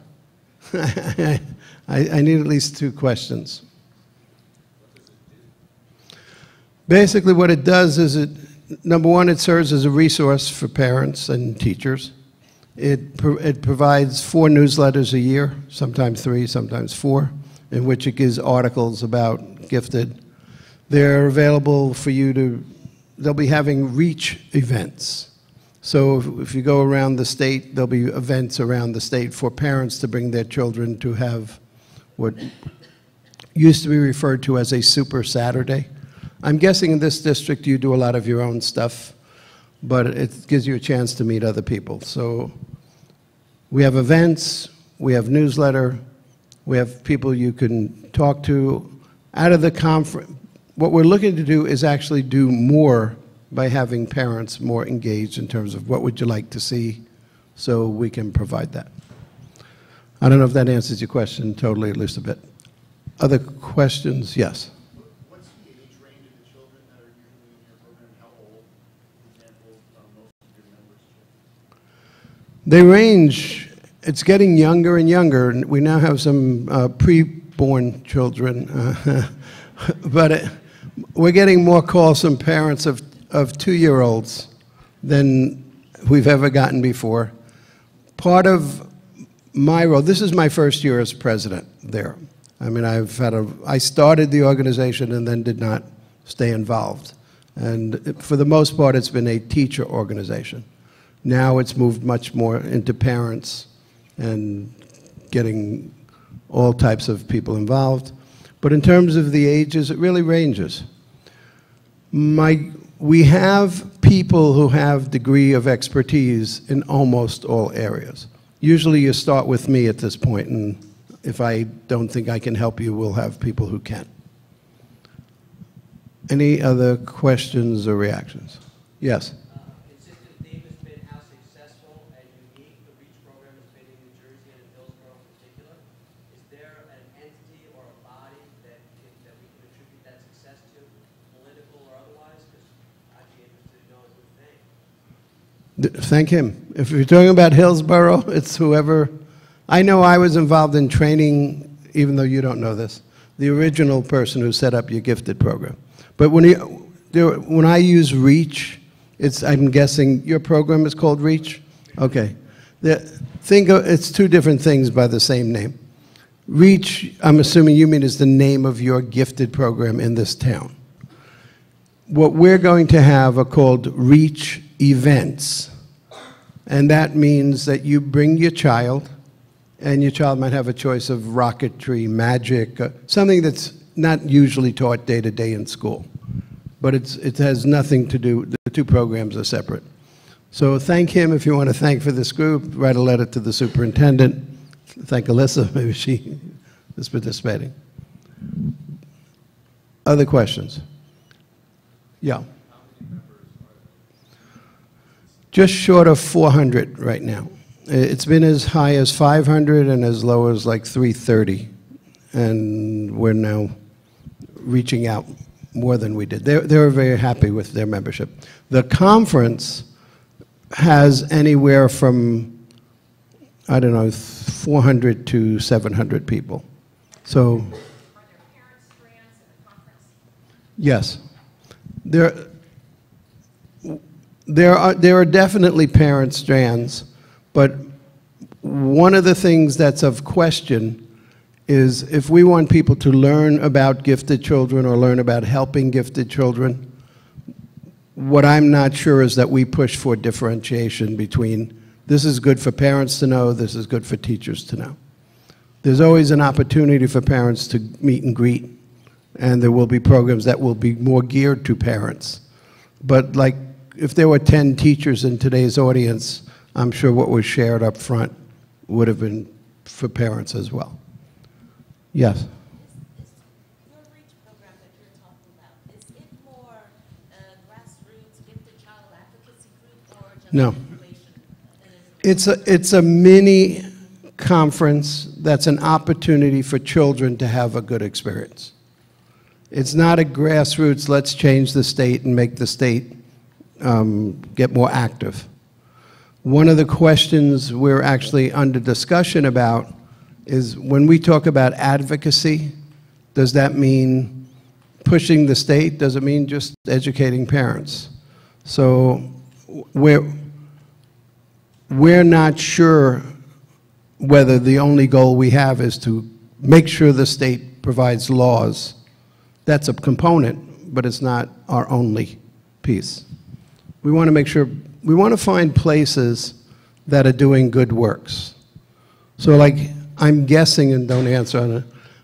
I need at least two questions. Basically, what it does is number one, it serves as a resource for parents and teachers. It provides 4 newsletters a year, sometimes 3, sometimes 4, in which it gives articles about gifted. They're available for you to, they'll be having reach events. So if you go around the state, there'll be events around the state for parents to bring their children to have what used to be referred to as a Super Saturday. I'm guessing in this district you do a lot of your own stuff, but it gives you a chance to meet other people. So we have events, we have newsletter, we have people you can talk to. Out of the conference, what we're looking to do is actually do more by having parents more engaged in terms of what would you like to see, so we can provide that. I don't know if that answers your question totally, at least a bit. Other questions? Yes. What's the age range of the children that are usually in your program? How old, for example, most of your members? They range, it's getting younger and younger. We now have some pre-born children, but we're getting more calls from parents of 2-year-olds than we've ever gotten before. Part of my role, this is my first year as president there. I mean, I started the organization and then did not stay involved. And for the most part, it's been a teacher organization. Now it's moved much more into parents and getting all types of people involved. But in terms of the ages, it really ranges. We have people who have degree of expertise in almost all areas. Usually you start with me at this point, and if I don't think I can help you, we'll have people who can. Any other questions or reactions? Yes? Consistent theme has been how successful and unique the REACH program has been in New Jersey and in Hillsborough in particular. Is there an entity or a body that we can attribute that success to, political or otherwise? Because I'd be interested in knowing who's name. Thank him. If you're talking about Hillsborough, it's whoever. I know I was involved in training, even though you don't know this, the original person who set up your gifted program. But when I use REACH, I'm guessing your program is called REACH? Okay. It's 2 different things by the same name. REACH, I'm assuming you mean, is the name of your gifted program in this town. What we're going to have are called REACH events. And that means that you bring your child, and your child might have a choice of rocketry, magic, something that's not usually taught day to day in school. But it has nothing to do, the 2 programs are separate. So thank him if you want to thank for this group. Write a letter to the superintendent. Thank Alyssa, maybe she is participating. Other questions? Yeah. Just short of 400 right now. It's been as high as 500 and as low as like 330. And we're now reaching out more than we did. They were very happy with their membership. The conference has anywhere from, I don't know, 400 to 700 people. So, Are there parent strands in the conference? yes. There are definitely parent strands, but one of the things that's of question is if we want people to learn about gifted children or learn about helping gifted children, what I'm not sure is that we push for differentiation between this is good for parents to know, this is good for teachers to know. There's always an opportunity for parents to meet and greet, and there will be programs that will be more geared to parents. But like, if there were 10 teachers in today's audience, I'm sure what was shared up front would have been for parents as well. Yes? Your REACH program that you're talking about, is it more grassroots, gifted child advocacy group, or just No. information? It's a mini conference that's an opportunity for children to have a good experience. It's not a grassroots, let's change the state and make the state get more active. One of the questions we're actually under discussion about is when we talk about advocacy, does that mean pushing the state doesn't mean just educating parents. So we're not sure whether the only goal we have is to make sure the state provides laws. That's a component, but it's not our only piece. We want to make sure, we want to find places that are doing good works. So like, I'm guessing, and don't answer on it,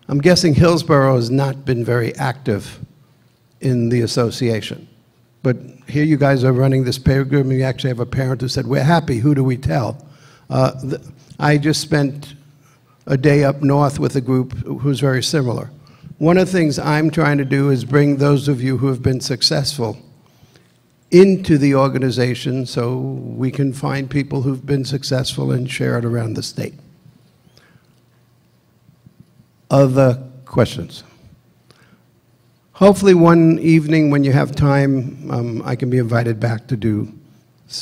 I'm guessing Hillsborough has not been very active in the association. But here you guys are running this program, and you actually have a parent who said, we're happy, who do we tell? I just spent a day up north with a group who's very similar. One of the things I'm trying to do is bring those of you who have been successful into the organization so we can find people who've been successful and share it around the state. Other questions? Hopefully one evening when you have time, I can be invited back to do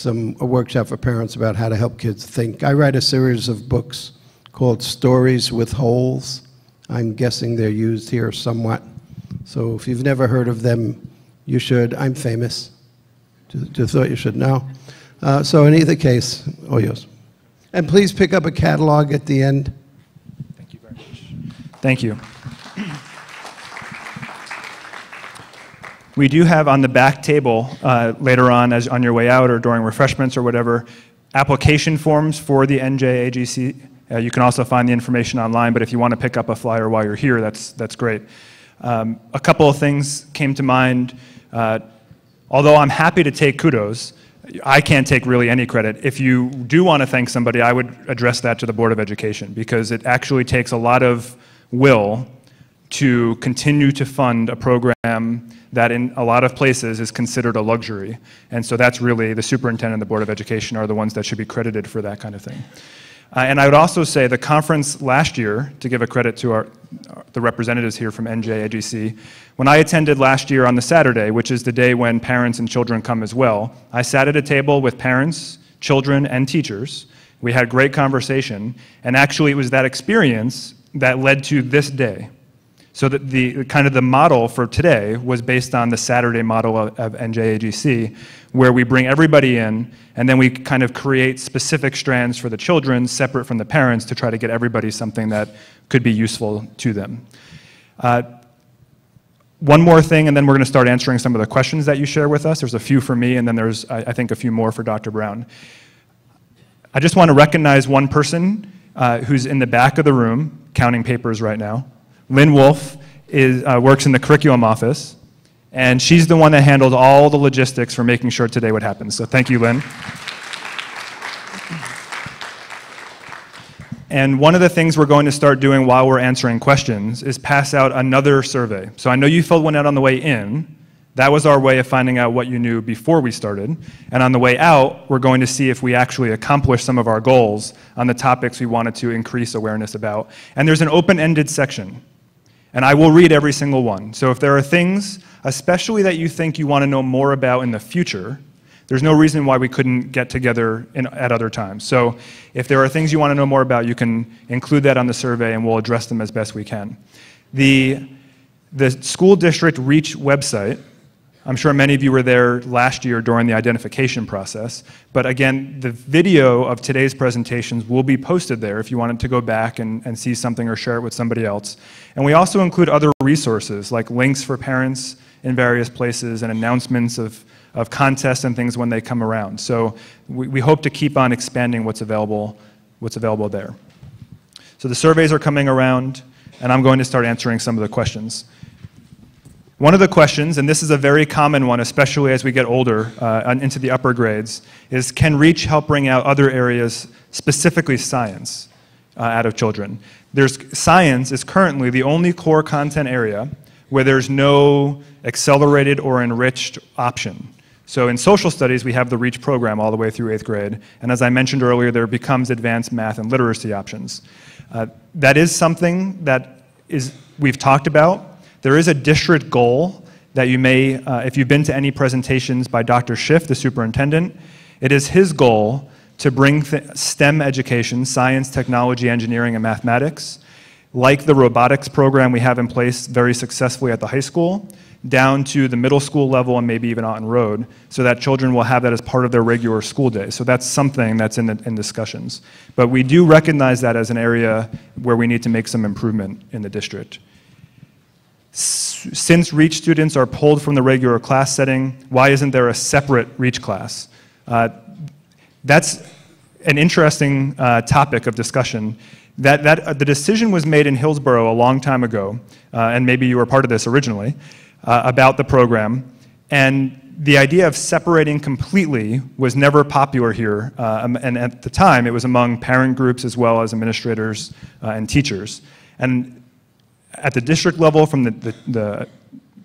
a workshop for parents about how to help kids think. I write a series of books called Stories with Holes. I'm guessing they're used here somewhat. So if you've never heard of them, you should. I'm famous. Just thought you should know. So in either case, all yours. And please pick up a catalog at the end. Thank you very much. Thank you. We do have on the back table later on, as on your way out or during refreshments or whatever, application forms for the NJAGC. You can also find the information online, but if you want to pick up a flyer while you're here, that's great. A couple of things came to mind. Although I'm happy to take kudos, I can't take really any credit. If you do want to thank somebody, I would address that to the Board of Education, because it actually takes a lot of will to continue to fund a program that in a lot of places is considered a luxury. And so that's really the superintendent and the Board of Education are the ones that should be credited for that kind of thing. And I would also say the conference last year, to give a credit to the representatives here from NJAGC, when I attended last year on the Saturday, which is the day when parents and children come as well, I sat at a table with parents, children, and teachers. We had great conversation, and actually it was that experience that led to this day. So that the kind of the model for today was based on the Saturday model of NJAGC, where we bring everybody in, and then we kind of create specific strands for the children, separate from the parents, to try to get everybody something that could be useful to them. One more thing, and then we're going to start answering some of the questions that you share with us. There's a few for me, and then there's, I think, a few more for Dr. Brown. I just want to recognize one person who's in the back of the room counting papers right now. Lynn Wolf works in the curriculum office, and she's the one that handled all the logistics for making sure today would happen. So thank you, Lynn. And one of the things we're going to start doing while we're answering questions is pass out another survey. So I know you filled one out on the way in. That was our way of finding out what you knew before we started. And on the way out, we're going to see if we actually accomplished some of our goals on the topics we wanted to increase awareness about. And there's an open-ended section. And I will read every single one. So if there are things, especially that you think you want to know more about in the future, there's no reason why we couldn't get together at other times. So if there are things you want to know more about, you can include that on the survey and we'll address them as best we can. The school district REACH website, I'm sure many of you were there last year during the identification process, but again, the video of today's presentations will be posted there if you wanted to go back and see something or share it with somebody else. And we also include other resources like links for parents in various places and announcements of contests and things when they come around. So we hope to keep on expanding what's available there. So the surveys are coming around, and I'm going to start answering some of the questions. One of the questions, and this is a very common one, especially as we get older into the upper grades, is can REACH help bring out other areas, specifically science, out of children? Science is currently the only core content area where there's no accelerated or enriched option. So in social studies, we have the REACH program all the way through 8th grade, and as I mentioned earlier, there becomes advanced math and literacy options. That is something that we've talked about. There is a district goal that you may, if you've been to any presentations by Dr. Schiff, the superintendent, it is his goal to bring STEM education, science, technology, engineering, and mathematics, like the robotics program we have in place very successfully at the high school, down to the middle school level and maybe even Otten Road, so that children will have that as part of their regular school day. So that's something that's in discussions. But we do recognize that as an area where we need to make some improvement in the district. Since REACH students are pulled from the regular class setting, why isn't there a separate REACH class? That's an interesting topic of discussion. The decision was made in Hillsborough a long time ago, and maybe you were part of this originally, about the program. And the idea of separating completely was never popular here. And at the time, it was among parent groups as well as administrators and teachers. And at the district level, from the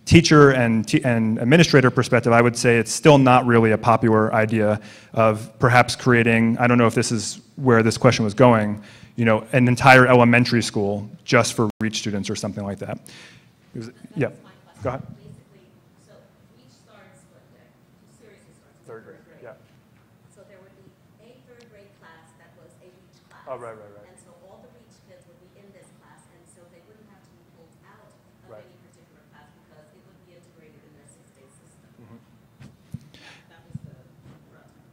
teacher and administrator perspective, I would say it's still not really a popular idea of perhaps creating, I don't know if this is where this question was going, an entire elementary school just for REACH students or something like that. Yeah, go ahead. Basically, so each starts what day? Seriously starts. Third grade, yeah. So there would be a third grade class that was a REACH class. Oh, right. And so all the REACH kids would be in this class, and so they wouldn't have to be pulled out of Right. any particular class because it would be integrated in their six-day system. That was the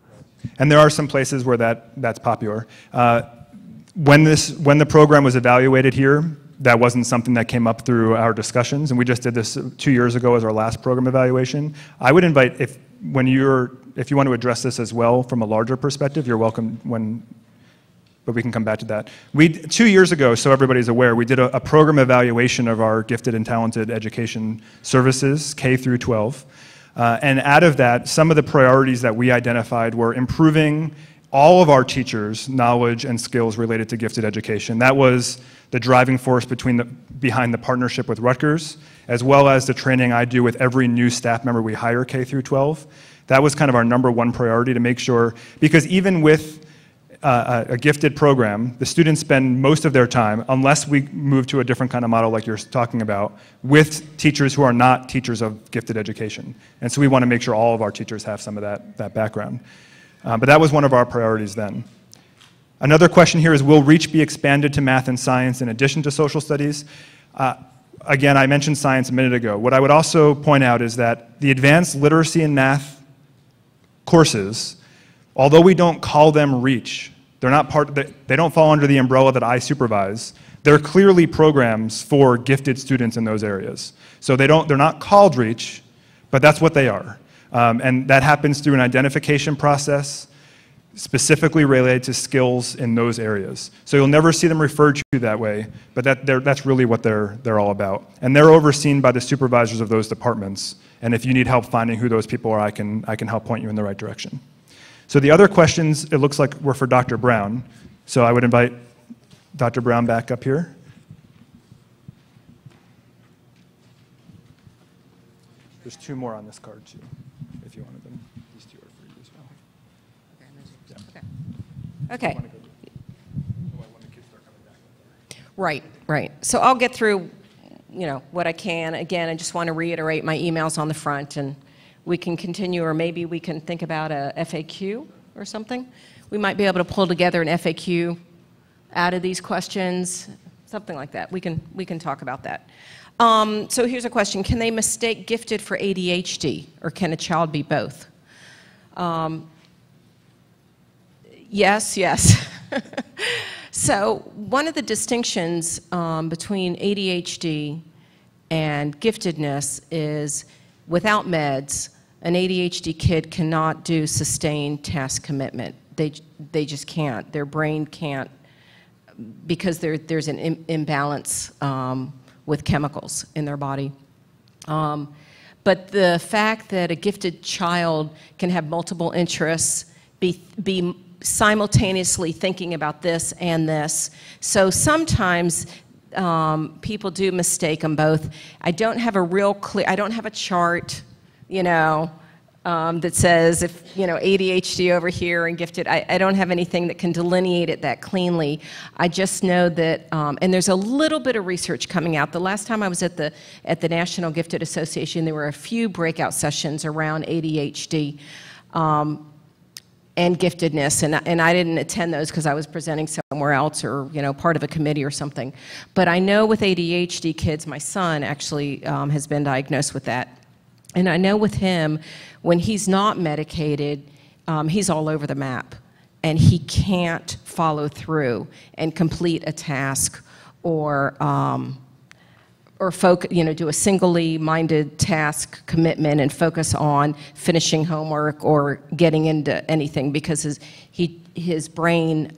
question. And there are some places where that's popular. When the program was evaluated here, that wasn't something that came up through our discussions, and we just did this 2 years ago as our last program evaluation. I would invite, if you want to address this as well from a larger perspective, you're welcome but we can come back to that. 2 years ago, so everybody's aware, we did a program evaluation of our gifted and talented education services, K through 12. And out of that, some of the priorities that we identified were improving all of our teachers' knowledge and skills related to gifted education. That was the driving force behind the partnership with Rutgers, as well as the training I do with every new staff member we hire K through 12. That was kind of our number one priority to make sure, because even with a gifted program, the students spend most of their time, unless we move to a different kind of model like you're talking about, with teachers who are not teachers of gifted education. And so we want to make sure all of our teachers have some of that background. But that was one of our priorities then. Another question here is, will REACH be expanded to math and science in addition to social studies? Again, I mentioned science a minute ago. What I would also point out is that the advanced literacy and math courses, although we don't call them REACH, they don't fall under the umbrella that I supervise. They're clearly programs for gifted students in those areas. So they're not called REACH, but that's what they are. And that happens through an identification process specifically related to skills in those areas. So you'll never see them referred to that way, but that's really what they're all about. And they're overseen by the supervisors of those departments. And if you need help finding who those people are, I can help point you in the right direction. So the other questions, it looks like, were for Dr. Brown. So I would invite Dr. Brown back up here. There's 2 more on this card, too, if you wanted them. These 2 are for you as well. Okay. Right. So I'll get through, what I can. Again, I just want to reiterate my emails on the front, and we can continue, or maybe we can think about a FAQ or something. We might be able to pull together an FAQ out of these questions, something like that. We can talk about that. So here's a question. Can they mistake gifted for ADHD, or can a child be both? Yes. So one of the distinctions between ADHD and giftedness is without meds, an ADHD kid cannot do sustained task commitment. They just can't. Their brain can't, because there's an imbalance with chemicals in their body. But the fact that a gifted child can have multiple interests, be simultaneously thinking about this and this. So sometimes people do mistake them both. I don't have I don't have a chart, that says if, ADHD over here and gifted. I don't have anything that can delineate it that cleanly. I just know that, and there's a little bit of research coming out. The last time I was at the National Gifted Association, there were a few breakout sessions around ADHD. and giftedness, and I didn't attend those because I was presenting somewhere else or part of a committee or something. But I know with ADHD kids, my son actually has been diagnosed with that, and I know with him, when he's not medicated, he's all over the map, and he can't follow through and complete a task or do a singly minded task commitment and focus on finishing homework or getting into anything because his brain,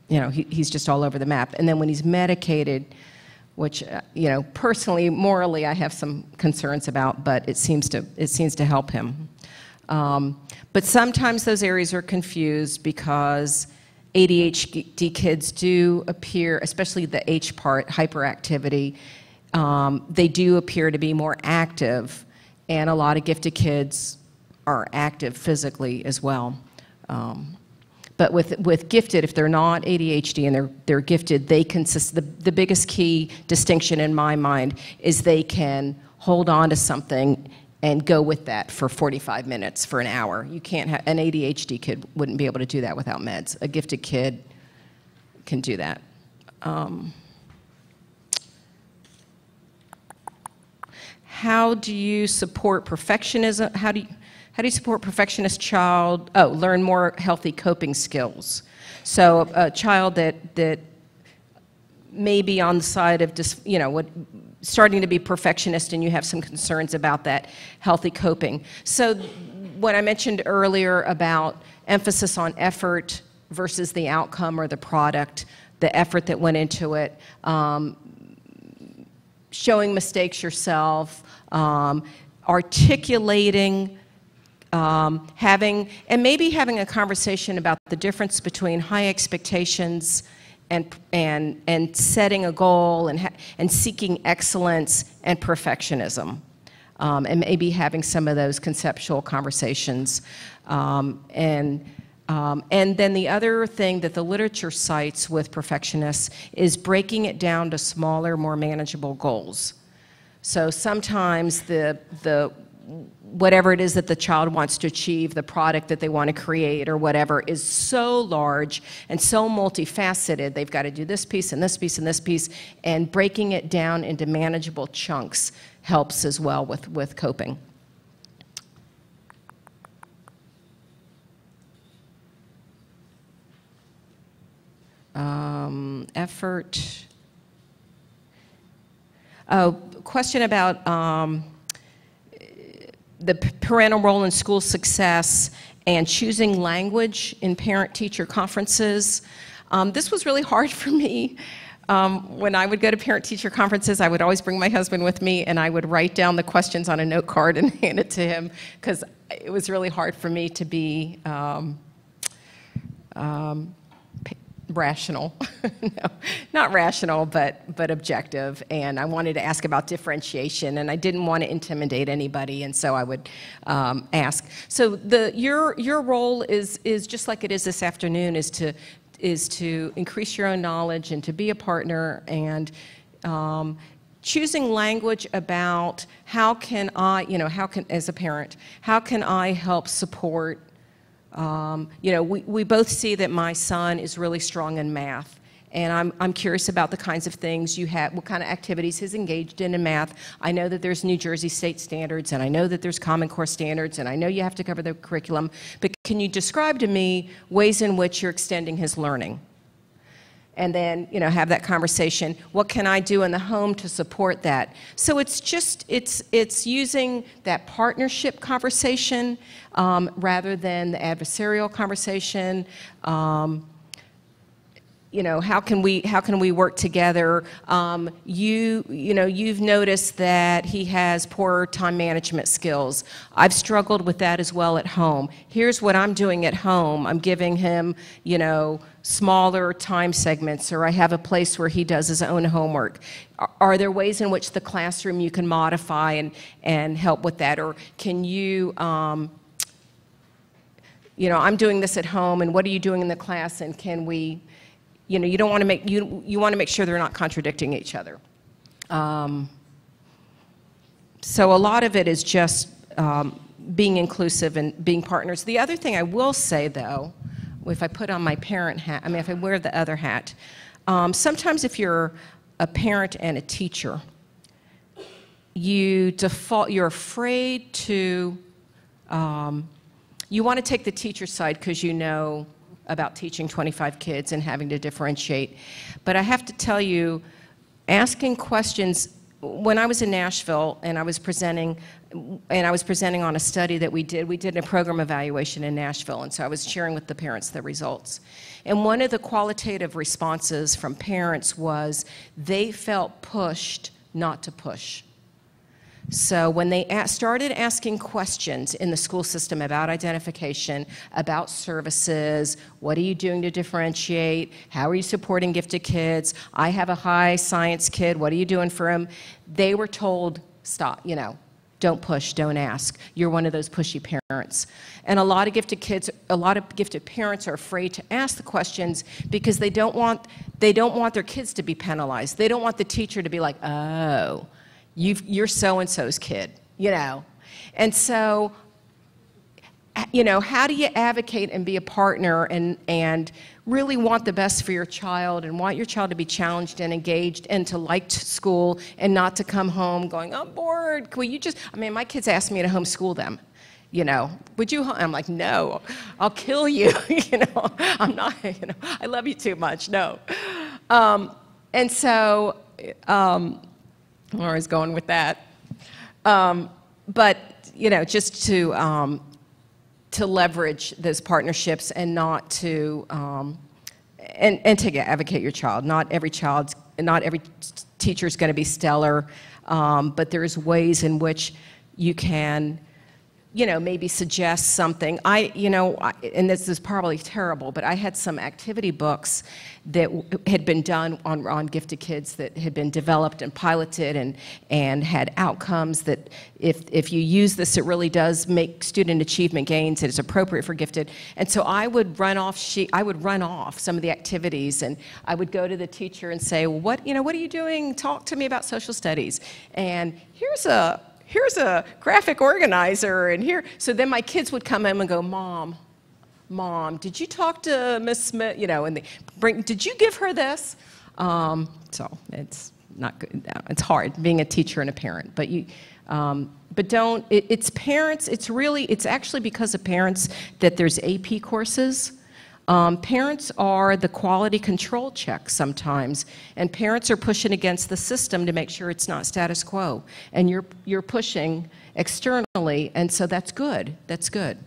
he's just all over the map. And then when he's medicated, which personally, morally, I have some concerns about, but it seems to help him. But sometimes those areas are confused because ADHD kids do appear, especially the H part, hyperactivity, they do appear to be more active, and a lot of gifted kids are active physically as well. But with gifted, if they're not ADHD and they're gifted, they consist, the biggest key distinction in my mind is they can hold on to something and go with that for 45 minutes, for an hour. You can't have, an ADHD kid wouldn't be able to do that without meds. A gifted kid can do that. How do you support perfectionism? How do you support perfectionist child? Oh, learn more healthy coping skills. So a child that may be on the side of starting to be perfectionist, and you have some concerns about that healthy coping. So what I mentioned earlier about emphasis on effort versus the outcome or the product, the effort that went into it, showing mistakes yourself, articulating, maybe having a conversation about the difference between high expectations and setting a goal and seeking excellence and perfectionism, and maybe having some of those conceptual conversations. And then the other thing that the literature cites with perfectionists is breaking it down to smaller, more manageable goals. So sometimes whatever it is that the child wants to achieve, the product that they want to create or whatever, is so large and so multifaceted. They've got to do this piece and this piece and this piece, and breaking it down into manageable chunks helps as well with coping. Effort. Oh, question about the parental role in school success and choosing language in parent-teacher conferences. This was really hard for me. When I would go to parent-teacher conferences, I would always bring my husband with me, and I would write down the questions on a note card and hand it to him, because it was really hard for me to be rational. No, not rational, but objective. And I wanted to ask about differentiation, and I didn't want to intimidate anybody, and so I would ask. So your role is just like it is this afternoon, is to increase your own knowledge and to be a partner, and choosing language about how can I, as a parent, how can I help support. We both see that my son is really strong in math, and I'm curious about the kinds of things you have, what kind of activities he's engaged in math. I know that there's New Jersey state standards, and I know that there's Common Core standards, and I know you have to cover the curriculum, but can you describe to me ways in which you're extending his learning? And then, have that conversation. What can I do in the home to support that? So it's using that partnership conversation rather than the adversarial conversation. How can we work together? You've noticed that he has poor time management skills. I've struggled with that as well at home. Here's what I'm doing at home. I'm giving him, smaller time segments, or I have a place where he does his own homework. Are there ways in which the classroom you can modify and help with that? Or can you, I'm doing this at home, and what are you doing in the class, and can we, you don't want to make, you want to make sure they're not contradicting each other. So a lot of it is just being inclusive and being partners. The other thing I will say, though, if I put on my parent hat, I mean, if I wear the other hat, sometimes if you're a parent and a teacher, you're afraid to, you want to take the teacher side because you know about teaching 25 kids and having to differentiate. But I have to tell you, asking questions, when I was in Nashville and I was presenting on a study that we did a program evaluation in Nashville, and so I was sharing with the parents the results. And one of the qualitative responses from parents was they felt pushed not to push. So when they started asking questions in the school system about identification, about services, what are you doing to differentiate, how are you supporting gifted kids, I have a high science kid, what are you doing for him, they were told, stop, you know, don't push, don't ask. You're one of those pushy parents. And a lot of gifted kids, a lot of gifted parents are afraid to ask the questions because they don't want their kids to be penalized. They don't want the teacher to be like, oh, you're so-and-so's kid, you know. And so, you know, how do you advocate and be a partner and really want the best for your child and want your child to be challenged and engaged and to like school and not to come home going, I'm bored, will you just, I mean, my kids ask me to homeschool them. You know, would you? I'm like, no, I'll kill you. You know, I'm not, you know, I love you too much, no. And so, where I was going with that. But, you know, just to leverage those partnerships and not to, and to advocate your child. Not every teacher is going to be stellar, but there's ways in which you can, you know, maybe suggest something. And this is probably terrible, but I had some activity books that had been done on gifted kids that had been developed and piloted and had outcomes that if you use this, it really does make student achievement gains. It is appropriate for gifted. And so I would run off some of the activities, and I would go to the teacher and say, well, what are you doing? Talk to me about social studies. And here's a graphic organizer, and here. So then my kids would come in and go, Mom, did you talk to Miss Smith? You know, and did you give her this? So it's not good. It's hard being a teacher and a parent, but don't. It's parents. It's actually because of parents that there's AP courses. Parents are the quality control check sometimes, and parents are pushing against the system to make sure it's not status quo, and you're pushing externally, and so that's good. That's good.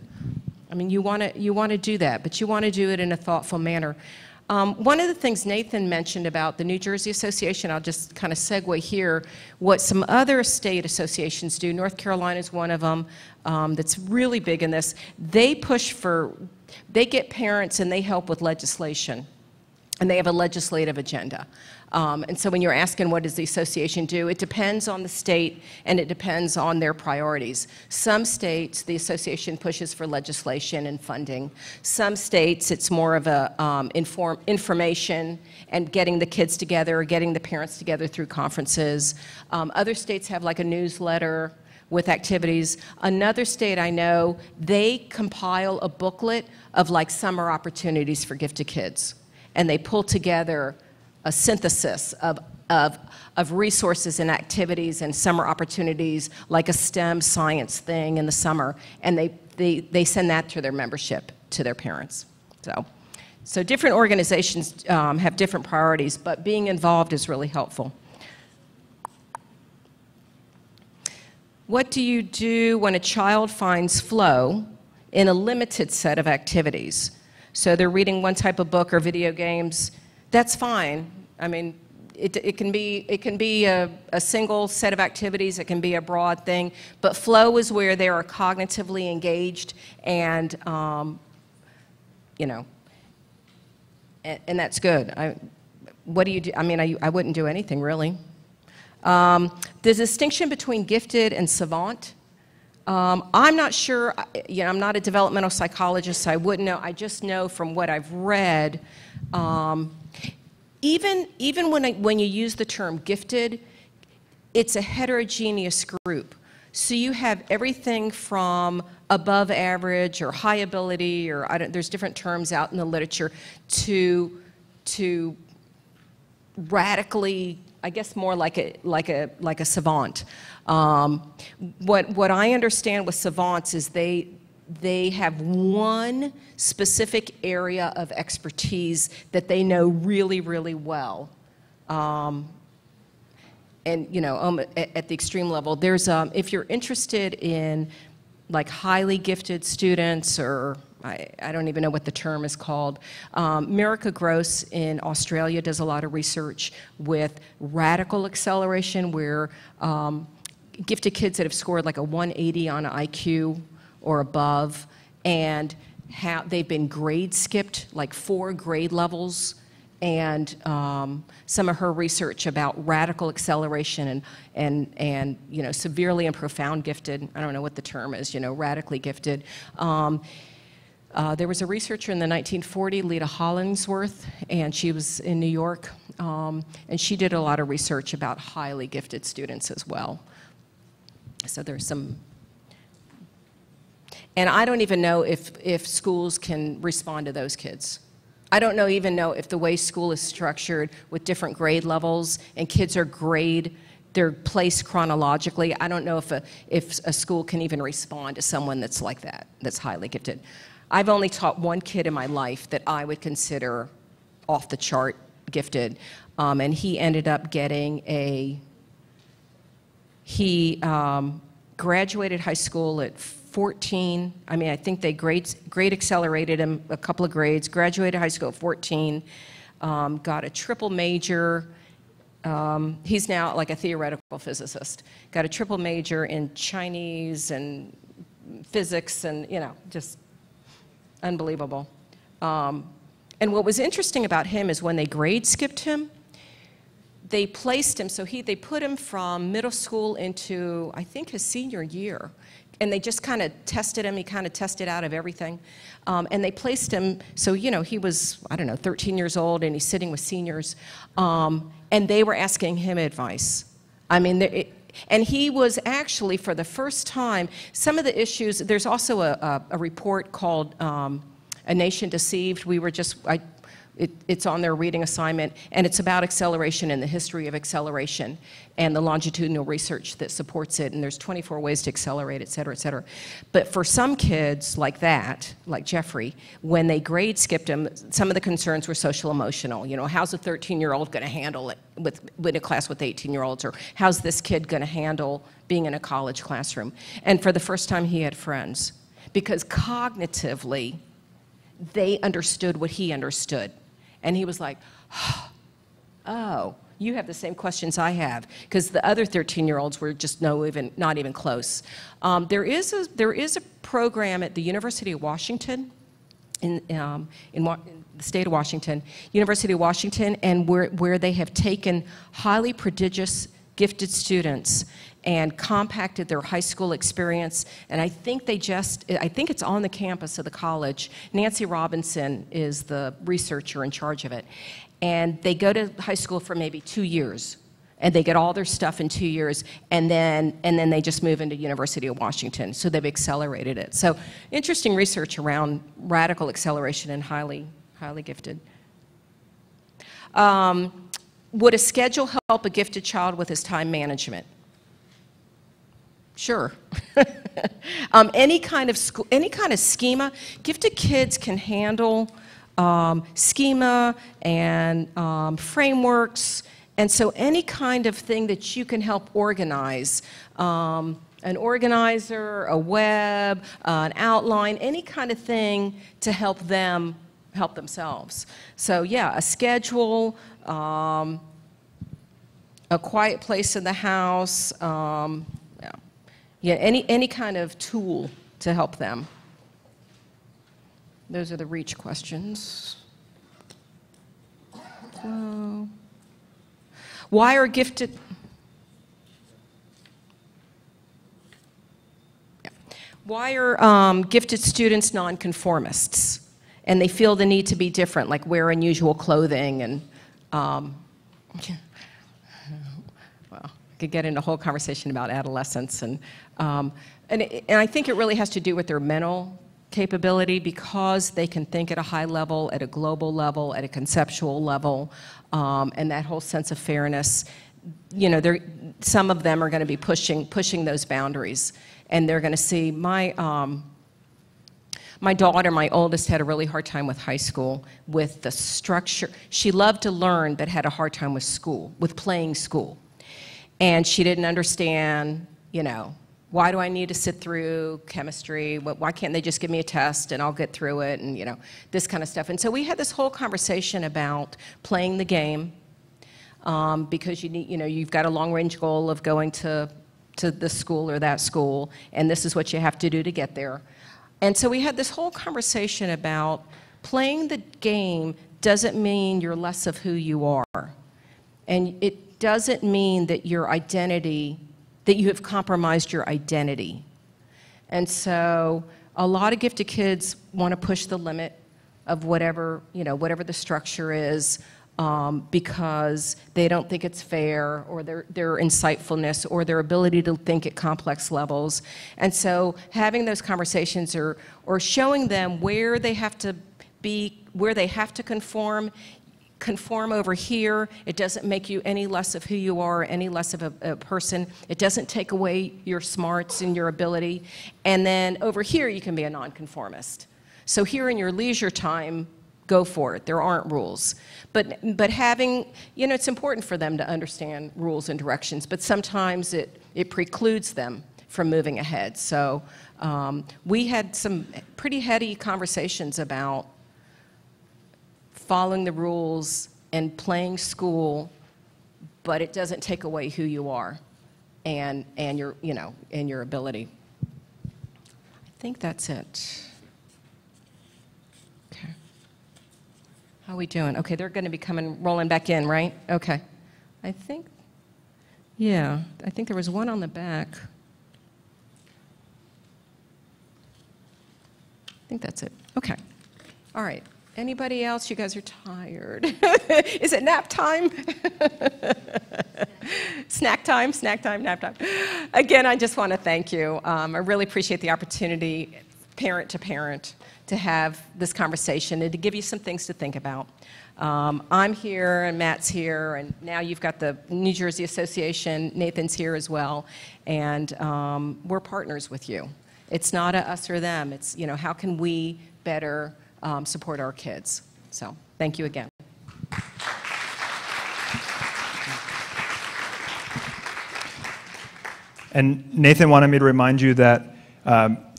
I mean, you want to do that, but you want to do it in a thoughtful manner. One of the things Nathan mentioned about the New Jersey Association, I'll just kind of segue here, what some other state associations do. North Carolina is one of them that's really big in this. They get parents and they help with legislation, and they have a legislative agenda. And so when you're asking what does the association do, it depends on the state and it depends on their priorities. Some states, the association pushes for legislation and funding. Some states, it's more of a information and getting the kids together, or getting the parents together through conferences. Other states have like a newsletter with activities. Another state I know, they compile a booklet of like summer opportunities for gifted kids. And they pull together a synthesis of resources and activities and summer opportunities, like a STEM science thing in the summer, and they send that to their membership, to their parents. So different organizations have different priorities, but being involved is really helpful. What do you do when a child finds flow in a limited set of activities? So they're reading one type of book or video games. That's fine. I mean, it can be a single set of activities. It can be a broad thing. But flow is where they are cognitively engaged, and you know, and that's good. What do you do? I mean, I wouldn't do anything really. The distinction between gifted and savant. I'm not sure, you know, I'm not a developmental psychologist, so I wouldn't know. I just know from what I've read, even when you use the term gifted, it's a heterogeneous group. So you have everything from above average or high ability, or there's different terms out in the literature, to radically, I guess, more like a savant. What I understand with savants is they have one specific area of expertise that they know really, really well. And at the extreme level, there's if you're interested in like highly gifted students, or I don't even know what the term is called. Mirica Gross in Australia does a lot of research with radical acceleration, where gifted kids that have scored like a 180 on an IQ or above, and they've been grade skipped, like 4 grade levels. And some of her research about radical acceleration and severely and profound gifted, I don't know what the term is, radically gifted. There was a researcher in the 1940s, Lita Hollingsworth, and she was in New York, and she did a lot of research about highly gifted students as well. So there's some, and I don't even know if schools can respond to those kids. I don't even know if the way school is structured with different grade levels and kids are they're placed chronologically. I don't know if a school can even respond to someone that's like that, that's highly gifted. I've only taught one kid in my life that I would consider off the chart gifted, and he ended up getting he graduated high school at 14. I mean, I think they grade accelerated him a couple of grades, graduated high school at 14, got a triple major. He's now like a theoretical physicist. Got a triple major in Chinese and physics, and just unbelievable. And what was interesting about him is when they grade skipped him, they placed him, so they put him from middle school into, I think, his senior year. And they just kind of tested him. He kind of tested out of everything. And they placed him, so, he was, I don't know, 13 years old, and he's sitting with seniors. And they were asking him advice. I mean, and he was actually, for the first time, some of the issues, there's also a report called A Nation Deceived. It's on their reading assignment, and it's about acceleration and the history of acceleration and the longitudinal research that supports it, and there's 24 ways to accelerate, et cetera, et cetera. But for some kids like that, like Jeffrey, when they grade skipped him, some of the concerns were social emotional. How's a 13-year-old going to handle it with a class with 18-year-olds, or how's this kid going to handle being in a college classroom? And for the first time, he had friends, because cognitively, they understood what he understood. And he was like, oh, you have the same questions I have, because the other 13-year-olds were just not even close. There is a program at the University of Washington, in the state of Washington, University of Washington, and where they have taken highly prodigious, gifted students and compacted their high school experience, and I think it's on the campus of the college. Nancy Robinson is the researcher in charge of it. And they go to high school for maybe 2 years, and they get all their stuff in 2 years, and then they just move into University of Washington. So they've accelerated it. So interesting research around radical acceleration and highly gifted. Would a schedule help a gifted child with his time management? Sure. Any kind of schema. Gifted kids can handle schema and frameworks, and so any kind of thing that you can help organize, an organizer, a web, an outline, any kind of thing to help them help themselves. So yeah, a schedule, a quiet place in the house, any kind of tool to help them. Those are the reach questions. Why are gifted? Why are gifted students nonconformists? And they feel the need to be different, like wear unusual clothing and, well, could get into a whole conversation about adolescence, and I think it really has to do with their mental capability, because they can think at a high level, at a global level, at a conceptual level, and that whole sense of fairness. You know, some of them are going to be pushing those boundaries, and they're going to see my daughter, my oldest, had a really hard time with high school, with the structure. She loved to learn, but had a hard time with school, with playing school. And she didn't understand, you know, why do I need to sit through chemistry? Why can't they just give me a test and I'll get through it? And, you know, this kind of stuff. And so we had this whole conversation about playing the game, because you've got a long-range goal of going to this school or that school, and this is what you have to do to get there. And so we had this whole conversation about playing the game doesn't mean you're less of who you are. And it doesn't mean that your identity, that you have compromised your identity. And so a lot of gifted kids want to push the limit of whatever the structure is, because they don't think it's fair, or their insightfulness, or their ability to think at complex levels. And so having those conversations, or showing them where they have to be, where they have to conform over here. It doesn't make you any less of who you are, any less of a person. It doesn't take away your smarts and your ability. And then over here, you can be a nonconformist. So here in your leisure time, go for it. There aren't rules. But having, it's important for them to understand rules and directions, but sometimes it precludes them from moving ahead. So we had some pretty heady conversations about following the rules and playing school, but it doesn't take away who you are and your, and your ability. I think that's it. How are we doing? Okay, they're going to be rolling back in, right? Okay. I think there was one on the back. I think that's it. Okay. All right. Anybody else? You guys are tired. Is it nap time? Snack time, nap time. Again, I just want to thank you. I really appreciate the opportunity, parent to parent, to have this conversation and to give you some things to think about. I'm here and Matt's here, and now you've got the New Jersey Association. Nathan's here as well, and we're partners with you. It's not a us or them. It's, how can we better support our kids? So thank you again. And Nathan wanted me to remind you that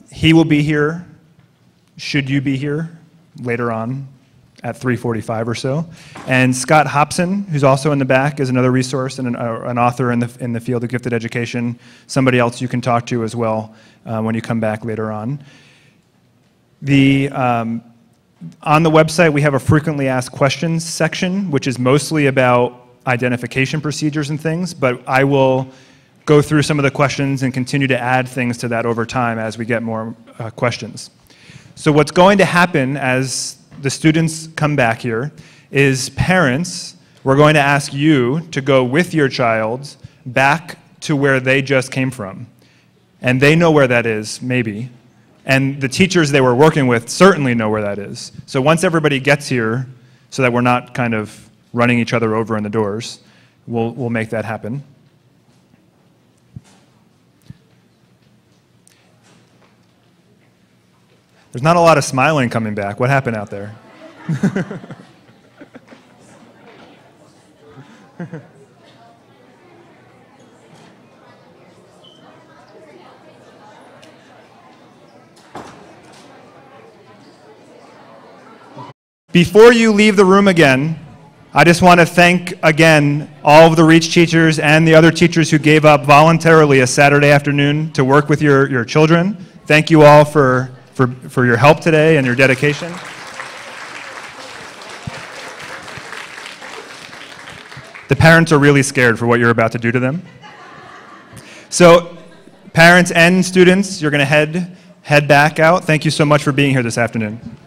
he will be here, should you be here, later on at 3:45 or so. And Scott Hobson, who's also in the back, is another resource and an author in the field of gifted education, somebody else you can talk to as well when you come back later on. On the website, we have a frequently asked questions section, which is mostly about identification procedures and things, but I will go through some of the questions and continue to add things to that over time as we get more questions. So what's going to happen as the students come back here is parents, we're going to ask you to go with your child back to where they just came from. And they know where that is, maybe. And the teachers they were working with certainly know where that is. So once everybody gets here, so that we're not kind of running each other over in the doors, we'll make that happen. There's not a lot of smiling coming back. What happened out there? Before you leave the room again, I just want to thank again all of the REACH teachers and the other teachers who gave up voluntarily a Saturday afternoon to work with your children. Thank you all for your help today and your dedication. The parents are really scared for what you're about to do to them. So parents and students, you're going to head back out. Thank you so much for being here this afternoon.